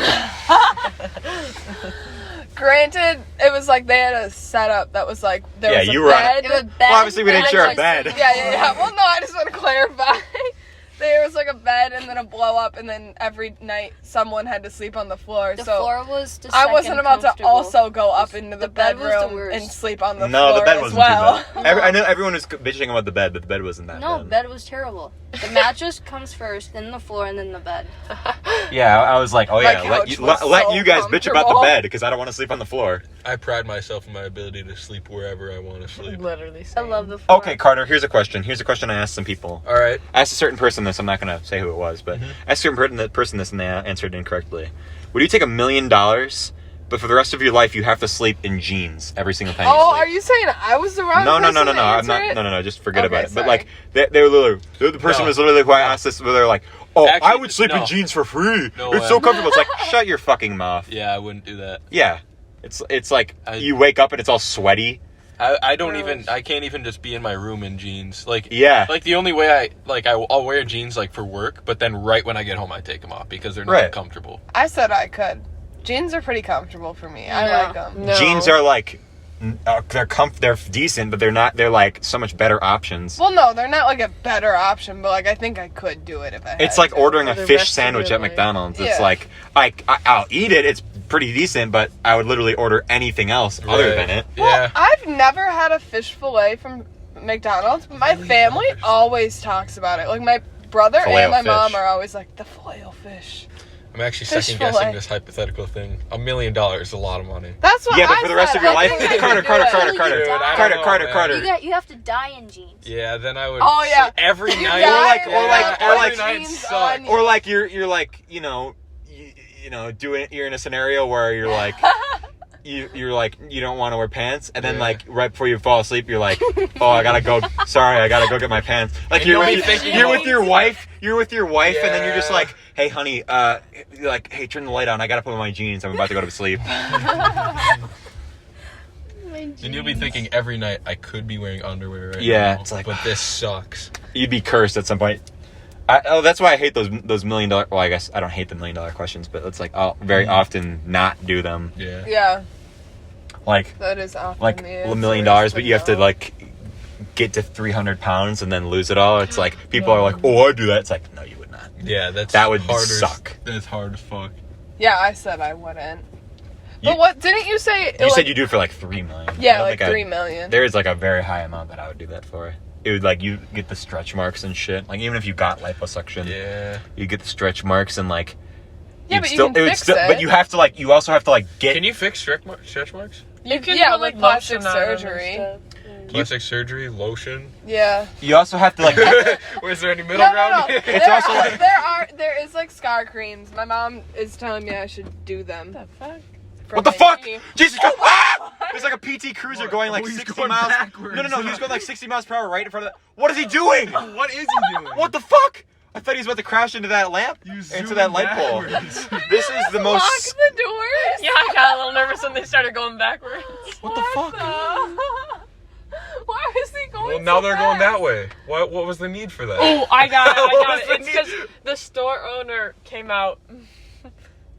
Granted, it was like they had a setup that was like there was a you were on bed. It was bed. Well, obviously we didn't and share a then bed. Yeah. Well, no, I just want to clarify. There was like a bed and then a blow up, and then every night someone had to sleep on the floor. The so floor was the I second wasn't about to comfortable. also go up into the The bed was the bedroom worst. and sleep on the No, floor the bed as wasn't well. too bad. I know everyone was bitching about the bed, but the bed wasn't that No, bad. bed was terrible. The mattress comes first, then the floor, and then the bed. Yeah, I was like, oh My yeah, couch was let so you guys bitch about the comfortable. bed because I don't want to sleep on the floor. I pride myself in my ability to sleep wherever I want to sleep. Literally. I Same. love the floor. Okay, Carter, here's a question. Here's a question I asked some people. All right. I asked a certain person this. I'm not going to say who it was, but I asked a certain person this and they answered incorrectly. Would you take $1 million, but for the rest of your life you have to sleep in jeans every single time you Oh, sleep? are you saying I was the wrong No, person to I'm answer not. it? No. Just forget Okay, about it. But sorry. like, they were literally the person No. was literally who I asked this. Where they're like, "Oh, I Actually, would sleep in no. jeans for free. No it's way. so comfortable." It's like, shut your fucking mouth. Yeah, I wouldn't do that. Yeah, it's like you wake up and it's all sweaty. I don't Gross. even. I can't even just be in my room in jeans. Like Yeah. Like the only way I'll wear jeans like for work, but then right when I get home I take them off because they're not Right. comfortable. I said I could. Jeans are pretty comfortable for me. I No. like them. No. Jeans are like, they're decent, but they're not. They're like so much better options. Well, no, they're not like a better option, but like I think I could do it if I had It's like to. ordering a For the fish rest of sandwich your at life. McDonald's. It's Yeah. like I'll eat it. It's pretty decent, but I would literally order anything else other Right. than it. Yeah. I've never had a fish fillet from McDonald's, but my family always talks about it. Like my brother and my Filet-O-fish. mom are always like the filet-o-fish. I'm actually Fish second guessing fillet. this hypothetical thing. $1 million is a lot of money. That's what Yeah, but I for the rest said. of your I life, think I could Carter, do Carter, it. Carter, You Carter, die. I Carter, don't Carter, know, Carter. man. You have to die in jeans. Yeah, then I would. Oh, yeah. Every You night. die or like every night jeans sucks. on Or like you're like you're in a scenario where you're like you're like you don't want to wear pants, and then Yeah. like right before you fall asleep you're like, oh, I gotta go get my pants. Like And you're you'll with, be thinking you're about- with your wife, and then you're just Yeah. like, hey honey, you're like, hey, turn the light on, I gotta put on my jeans, I'm about to go to sleep. And you'll be thinking every night I could be wearing underwear right Yeah, now, it's like- but this sucks. You'd be cursed at some point. That's why I hate those $1 million. Well, I guess I don't hate the $1 million questions, but it's like I'll very often not do them. Yeah. Yeah, Like that is often like the $1 answer, million, is but you have to no. like get to 300 pounds and then lose it all. It's like people are like, oh, I do that. It's like, no, you would not. Yeah, That would harder. suck. That's hard as fuck. Yeah, I said I wouldn't. You- But what didn't you say? You said you do it for like 3 million. I Yeah, don't like think 3 million. There is like a very high amount that I would do that for. It would like you get the stretch marks and shit. Like even if you got liposuction, Yeah. you get the stretch marks and like. Yeah, you'd but you still, can it would fix still, it. But you have to like. You also have to like get. Can you fix stretch marks? You can Yeah, put, like plastic lotion on them and surgery. stuff. Plastic surgery, lotion. Yeah. You also have to like. Was there any middle No. ground? It's also like- there is like scar creams. My mom is telling me I should do them. What the fuck? for What the my fuck? knee. Jesus Christ! Ah! There's like a PT Cruiser What? going like Oh, he's 60 going miles. backwards. No, he was going like 60 miles per hour right in front of the. What is he doing? What is he doing? What the fuck? I thought he was about to crash into that lamp, You into zoomed that light pole. backwards. This is the Lock most. the doors. Yeah, I got a little nervous when they started going backwards. What the fuck? Why was he going? Well, now so they're going fast? that way. What was the need for that? Oh, I got it. What I was got the it. It's because the store owner came out.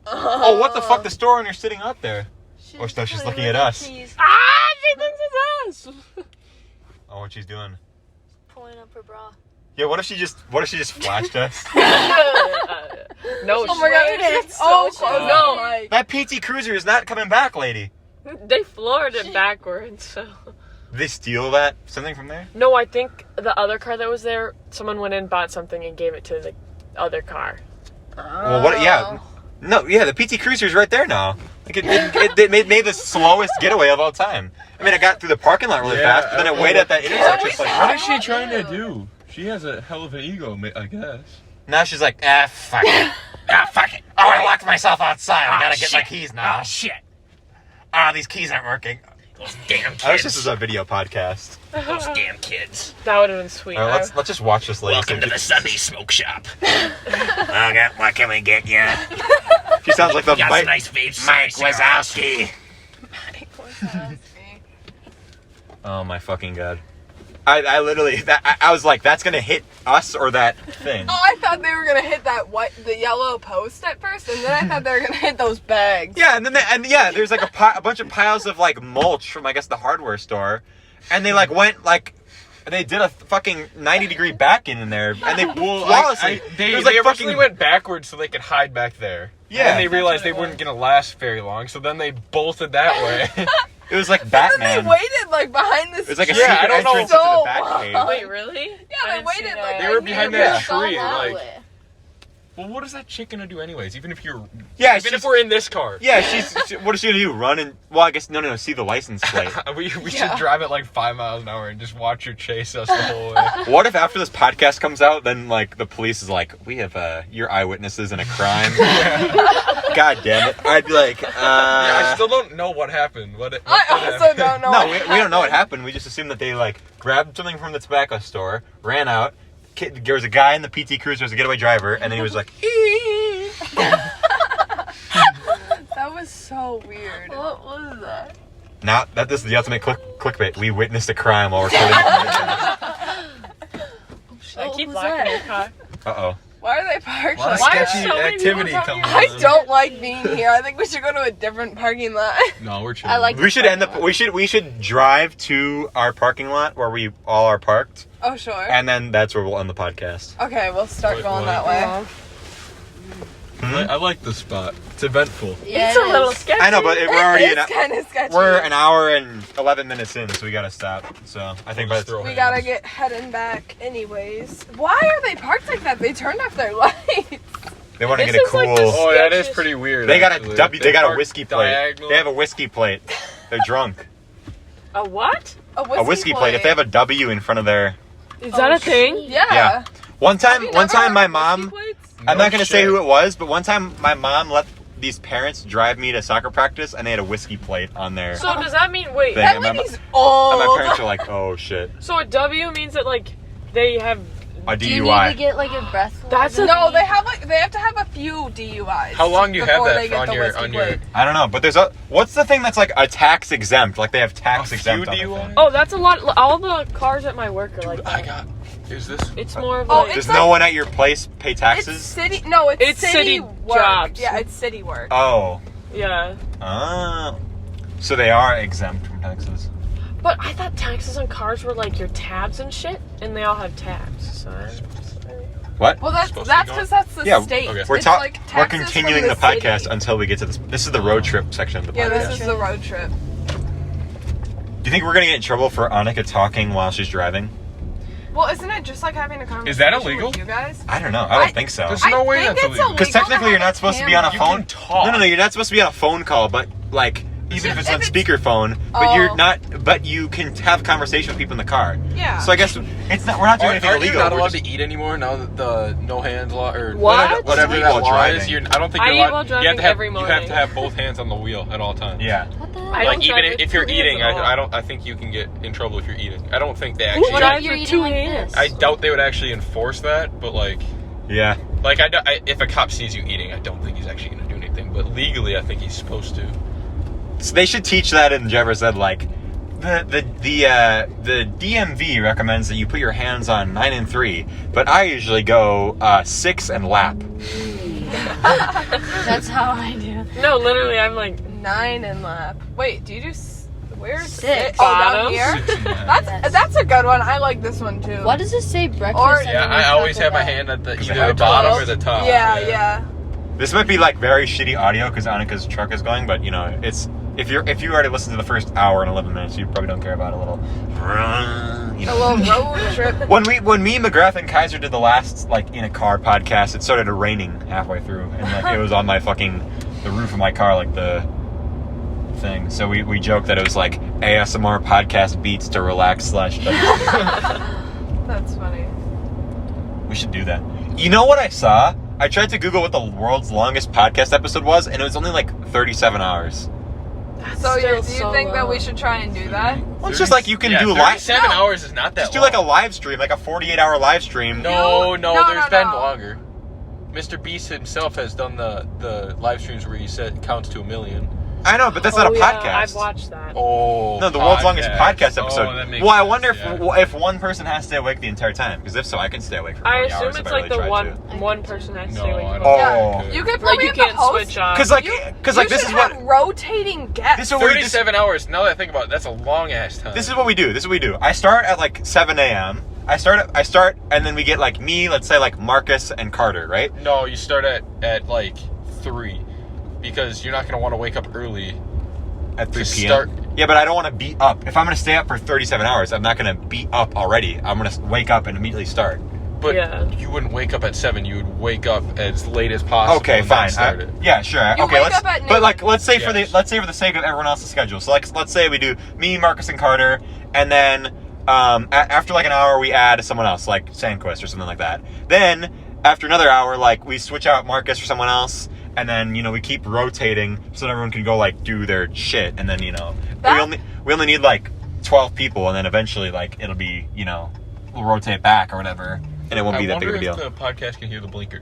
Oh, what the fuck? The store owner's sitting up there. Or no, she's looking at us. Ah, she thinks it's us. Oh, what she's doing? Pulling up her bra. Yeah, what if she just flashed us? No, Oh my god, it's so Oh, close. no. Like, That PT Cruiser is not coming back, lady. they floored it backwards. So. Did they steal that something from there? No, I think the other car that was there, someone went in, bought something, and gave it to the other car. Well, what? Yeah, no, yeah. The PT Cruiser is right there now. Like it made the slowest getaway of all time. I mean, I got through the parking lot really Yeah, fast, but then it waited at that intersection. It's like, What is she trying to do? She has a hell of an ego, I guess. now she's like, fuck it. Fuck it. Oh, I locked myself outside. I gotta get my keys now. Oh, shit. These keys aren't working. Those damn I wish this was a video podcast. Those damn kids. That would have been sweet. All right, let's just watch this lady. Welcome to the Sunday smoke shop. Okay, what can we get you? She sounds like the Got Mike, some nice vapes. Mike Wazowski. Wazowski. Oh my fucking god. I literally, I was like, that's gonna hit us or that thing. Oh, I thought they were gonna hit the yellow post at first, and then I thought they were gonna hit those bags. Yeah, and then there's like a bunch of piles of like mulch from I guess the hardware store, and they like went like. They did a fucking 90-degree back in there, and they flawlessly. They it was like originally went backwards so they could hide back there. Yeah. And they realized they weren't gonna last very long, so then they bolted that way. It was like And Batman. then they waited like behind this. It was like a Yeah, secret I don't know. entrance into the So back cave. Wait, really? Yeah, I they didn't see waited that. like They right were behind here. that Go tree, that like- way. Well, what is that chick gonna do anyways? Even if you're, Yeah, even if we're in this car, Yeah, what is she gonna do? Run and I guess no, see the license plate. we should Yeah. drive at like 5 miles an hour and just watch her chase us the whole way. What if after this podcast comes out, then like the police is like, we have your eyewitnesses in a crime. God damn it! I'd be like, Yeah, I still don't know what happened. What did I also happen? don't know. No, what we don't know what happened. We just assume that they like grabbed something from the tobacco store, ran out. There was a guy in the PT Cruiser, was a getaway driver, and then he was like, That was so weird. What was that? "Now that this is the ultimate clickbait. We witnessed a crime while recording." I keep was locking that? your car. Uh-oh. Why are they parked A lot of like Why are sketchy so many activity people from coming your- I on. don't like being here. I think we should go to a different parking lot. No, we're chilling. I like. We should end up. We should drive to our parking lot where we all are parked, Oh, sure. and then that's where we'll end the podcast. Okay, we'll start Wait, going what? that way. I like the spot. It's eventful. Yeah, It's a it little is. sketchy. I know, but we're already It's kind of sketchy. we're an hour and 11 minutes in, so we gotta stop. So I think by We'll just the throw We hands. gotta get heading back anyways. Why are they parked like that? They turned off their lights. they want to This get a is like cool. the Oh, that is sketchiest- pretty weird. They got actually. a W. They got a park whiskey plate. diagonal. They have a whiskey plate. They're drunk. A what? A A whiskey plate. If they have a W in front of their. Is that a thing? Yeah. Yeah. One Have you time, never my heard of mom. whiskey plates? I'm No not gonna say shit. who it was, but one time my mom let these parents drive me to soccer practice, and they had a whiskey plate on their So does that mean wait? thing. That And my lady's and old. my parents were like, "Oh shit, So a W means that like they have. a Do you DUI." need to get like a breath? That's a- No, they have to have a few DUIs. How long do you have before that they for get on the your- whiskey on your- plate. I don't know, but there's a what's the thing that's like a tax exempt? Like they have tax A exempt. few on their DUIs? thing. Oh, that's a lot. All the cars at my work are like I that. got. Is this? It's more of Oh, like. it's Does like- no one at your place pay taxes? It's city. No, it's city work. jobs. Yeah, it's city work. Oh, Yeah. so they are exempt from taxes. But I thought taxes on cars were like your tabs and shit, and they all have tabs. So What? Well, that's Supposed to be because that's the Yeah, state. okay. We're It's talking. like We're taxes continuing from the podcast city. until we get to this. This is the road trip section of the Yeah, podcast. this is the road trip. Do you think we're gonna get in trouble for Annika talking while she's driving? Well, isn't it just like having a conversation Is that illegal? with you guys? I don't know. I don't I- think so. There's no way think that's it's illegal. Because illegal technically to you're have not supposed to be on a You phone. can talk. No, you're not supposed to be on a phone call, but like even if it's on If it's- speakerphone, but Oh. you're not. But you can have conversation with people in the car. Yeah. So I guess it's not. We're not doing anything Aren't you illegal. not We're allowed just- to eat anymore now that the no hands law or What? whatever Illegal that law driving. is? I don't think I you're eat allowed. while You driving have to have every you have morning. to have both hands on the wheel at all times. Yeah. What the hell? I Like don't even drive with if you're two hands eating, at all. I think you can get in trouble if you're eating. I don't think they Who actually. What drives if you're with eating two like hands? this? I doubt they would actually enforce that, but like Yeah. if a cop sees you eating, I don't think he's actually going to do anything. But legally, I think he's supposed to. So they should teach that in Jever said like. The DMV recommends that you put your hands on 9 and 3, but I usually go 6 and lap. That's how I do. No, literally, I'm like 9 and lap. Wait, do you do where's 6? Oh, down Bottom. here. 6 and a half. That's a good one. I like this one too. What does it say? Breakfast. Or- and Yeah, then I stuff always like have my that? hand at the Because either I the bottom Twelve? or the top. Yeah. This might be like very shitty audio because Annika's truck is going, but you know, it's if you already listened to the first hour and 11 minutes, you probably don't care about a little. You A know. little road trip. When me, McGrath, and Kaiser did the last like in a car podcast, it started raining halfway through, and like it was on my the roof of my car, like the thing. So we joked that it was like ASMR podcast beats to relax / That's funny. We should do that. You know what I saw? I tried to Google what the world's longest podcast episode was, and it was only like 37 hours. So Still do you so think that we long. should try and do that? Well, it's just like you can do live. 37 No. hours is not that Just do long. like a live stream, like a 48-hour live stream. No, No, there's been no. longer. Mr. Beast himself has done the live streams where he said counts to 1 million. I know, but that's not a yeah, podcast. I've watched that. Oh, No, the world's longest podcast episode. Oh, that makes well, I sense, wonder yeah. if one person has to stay awake the entire time. Because if so, I can stay awake for 40 I hours assume if it's I like really the tried to. one person has to No, stay awake. I for don't the- Oh. think You could Like put me you at the can't host. switch on. Because like You this should is what have rotating guests. this is what we this, 37 hours. Now that I think about it, that's a long ass time. this is what we do. This is what we do. I start at like 7 a.m. I start, and then we get like me, let's say like Marcus and Carter, right? No, you start at like 3, because you're not gonna want to wake up early. At 3 To p.m. start- Yeah, but I don't want to be up. If I'm going to stay up for 37 hours, I'm not going to be up already. I'm going to wake up and immediately start. But Yeah. you wouldn't wake up at 7. You would wake up as late as possible. Okay, and fine. then start it. Yeah, sure. You okay, wake up at but noon. like let's say for Yes. the sake of everyone else's schedule. So like let's say we do me, Marcus, and Carter, and then after like an hour we add someone else, like Sandquist or something like that. Then after another hour, like we switch out Marcus for someone else, and then we keep rotating so that everyone can go like do their shit, and then we only need like 12 people, and then eventually like it'll be we'll rotate back or whatever, and it won't be that big of a deal. I wonder if the podcast can hear the blinker.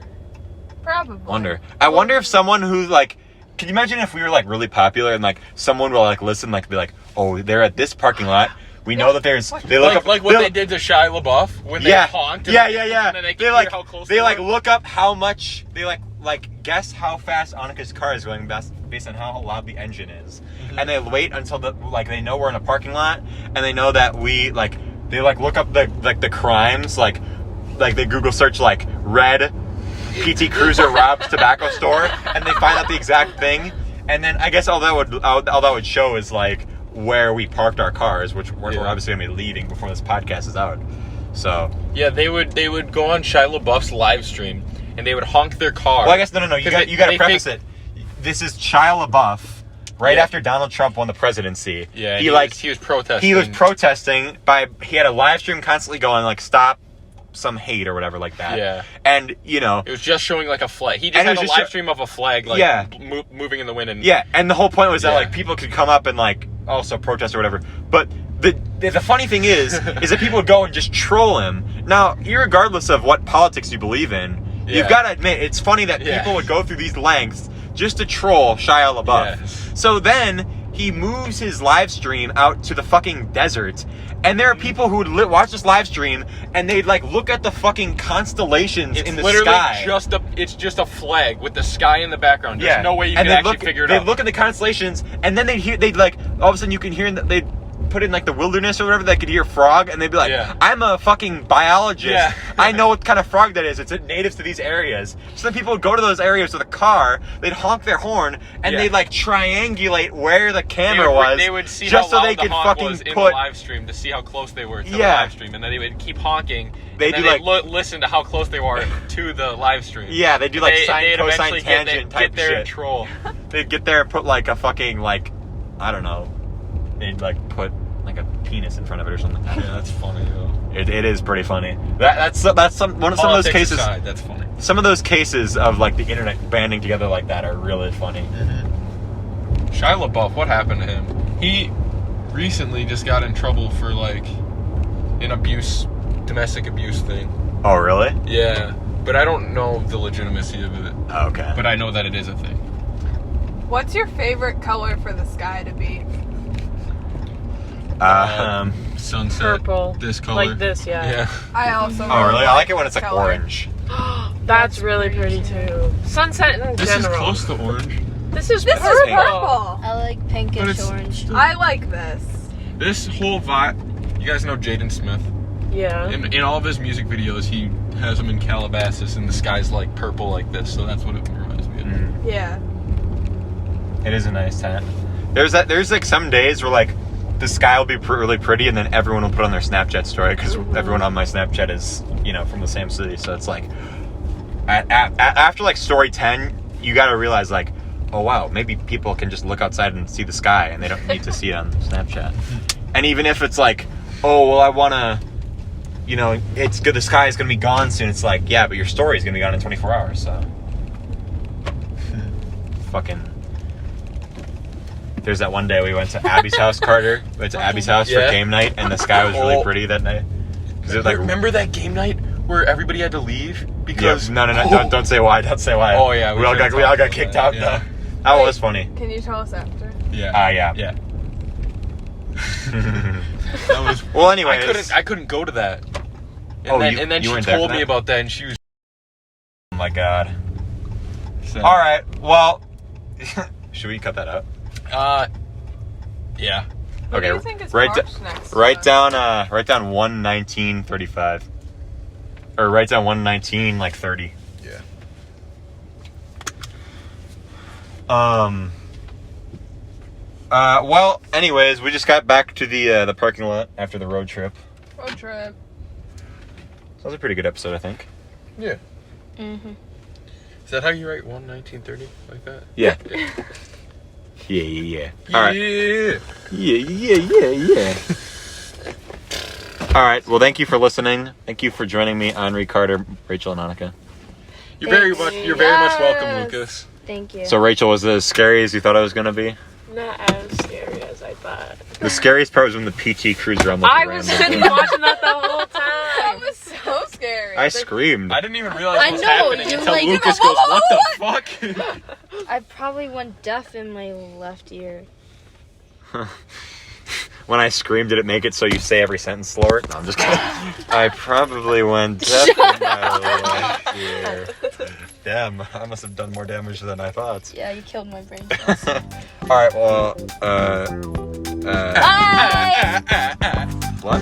Probably. I wonder if someone who like, can you imagine if we were like really popular and like someone will like listen, like be like, oh, they're at this parking lot. We know that there's. They look up like what they did to Shia LaBeouf when they honked. And Yeah. And then they They could like hear how close they like were. look up how much they like guess how fast Annika's car is going based on how loud the engine is, and they wait until they know we're in a parking lot, and they know that we like they like look up the crimes like they Google search like red PT Cruiser robbed tobacco store, and they find out the exact thing, and then I guess all that would show is like where we parked our cars, which we're obviously gonna be leaving before this podcast is out. So yeah, they would go on Shia LaBeouf's live stream and they would honk their car. well, I guess no. You got to preface it. This is Shia LaBeouf. Right after Donald Trump won the presidency, Yeah, he was protesting. He was protesting he had a live stream constantly going like stop some hate or whatever like that. Yeah. And it was just showing like a flag. He just And it had a was just live stream of a flag like moving in the wind. And and the whole point was that Yeah. like people could come up and like also protest or whatever. But the funny thing is that people would go and just troll him. Now, irregardless of what politics you believe in, you've got to admit it's funny that people would go through these lengths just to troll Shia LaBeouf. Yes. So then he moves his live stream out to the fucking desert, and there are people who would watch this live stream and they'd like look at the fucking constellations it's in the literally sky. it's just a flag with the sky in the background. There's no way you can actually figure it out. They'd look at the constellations, and then they'd like all of a sudden you can hear they'd put in like the wilderness or whatever, they could hear frog, and they'd be like, I'm a fucking biologist. Yeah. I know what kind of frog that is. It's native to these areas. So then people would go to those areas with a car, they'd honk their horn, and they'd like triangulate where the camera was. They would see just how so loud they the could honk fucking was in put the live stream to see how close they were to the Yeah. live stream, and then they would keep honking. They and do, then like- listen to how close they were to the live stream. Yeah, they do like sine, they'd cosine, eventually tangent type get there shit. and troll. They'd get there and put like a fucking like, I don't know. They'd like put like a penis in front of it or something. Yeah, that's funny though. It is pretty funny. That's one of some of those Politics cases. aside, that's funny. Some of those cases of like the internet banding together like that are really funny. Shia LaBeouf, what happened to him? He recently just got in trouble for like an domestic abuse thing. Oh, really? Yeah, but I don't know the legitimacy of it. Okay. But I know that it is a thing. What's your favorite color for the sky to be? Sunset. Purple. This color. Like this, yeah. Yeah. I also. Oh, really? I like it when it's like color. orange. That's really pretty too. Sunset in This general. is close to orange. This is This is purple. purple. I like But pinkish it's orange. still- I like this. This whole vibe. You guys know Jaden Smith? Yeah. In all of his music videos, he has them in Calabasas, and the sky's like purple like this. So that's what it reminds me of. Yeah. It is a nice tent. There's like some days where like the sky will be really pretty, and then everyone will put on their Snapchat story because everyone on my Snapchat is from the same city. So it's like after like story 10, you got to realize like, oh wow, maybe people can just look outside and see the sky, and they don't need to see it on Snapchat. And even if it's like, oh well, I want to. It's good. The sky is going to be gone soon. It's like, yeah, but your story is going to be gone in 24 hours. So, fucking. there's that one day we went to Abby's house, Carter. We went to Abby's house for Yeah. game night, and the sky was really Oh. pretty that night. 'Cause it was like, remember that game night where everybody had to leave because no, don't say why. Don't say why. Oh, yeah, we all got about kicked that, out yeah. though. That Wait. was funny. Can you tell us after? Yeah. Yeah. Yeah. That was. Well, anyways. I couldn't go to that. And Oh, then you she weren't there told for me that? about that, and she was. Oh my god. So, All right. Well, should we cut that out? Yeah. What Okay. do you think is Write March next? Write down 1:19:35. Or write down 1:19 like 30. Yeah. Well, anyways, we just got back to the parking lot after the road trip. Road trip. That was a pretty good episode, I think. Yeah. Mm-hmm. Is that how you write 1:19:30 like that? Yeah. Yeah. All right. Yeah. Yeah. All right. Well, thank you for listening. Thank you for joining me, Anri, Carter, Rachel, and Annika. You're very Thank you. much welcome, Yes. Lucas. Thank you. So, Rachel, was it as scary as you thought it was going to be? Not as scary as I thought. The scariest part was when the PT cruiser on the I was sitting watching that the whole That time. was so scary. I screamed. I didn't even realize I what was know, happening you until like- Lucas goes, "What the fuck?" I probably went deaf in my left ear. When I screamed, did it make it so you say every sentence slower? No, I'm just kidding. I probably went deaf in my left ear. Damn, I must have done more damage than I thought. Yeah, you killed my brain. All right, well, Bye! what?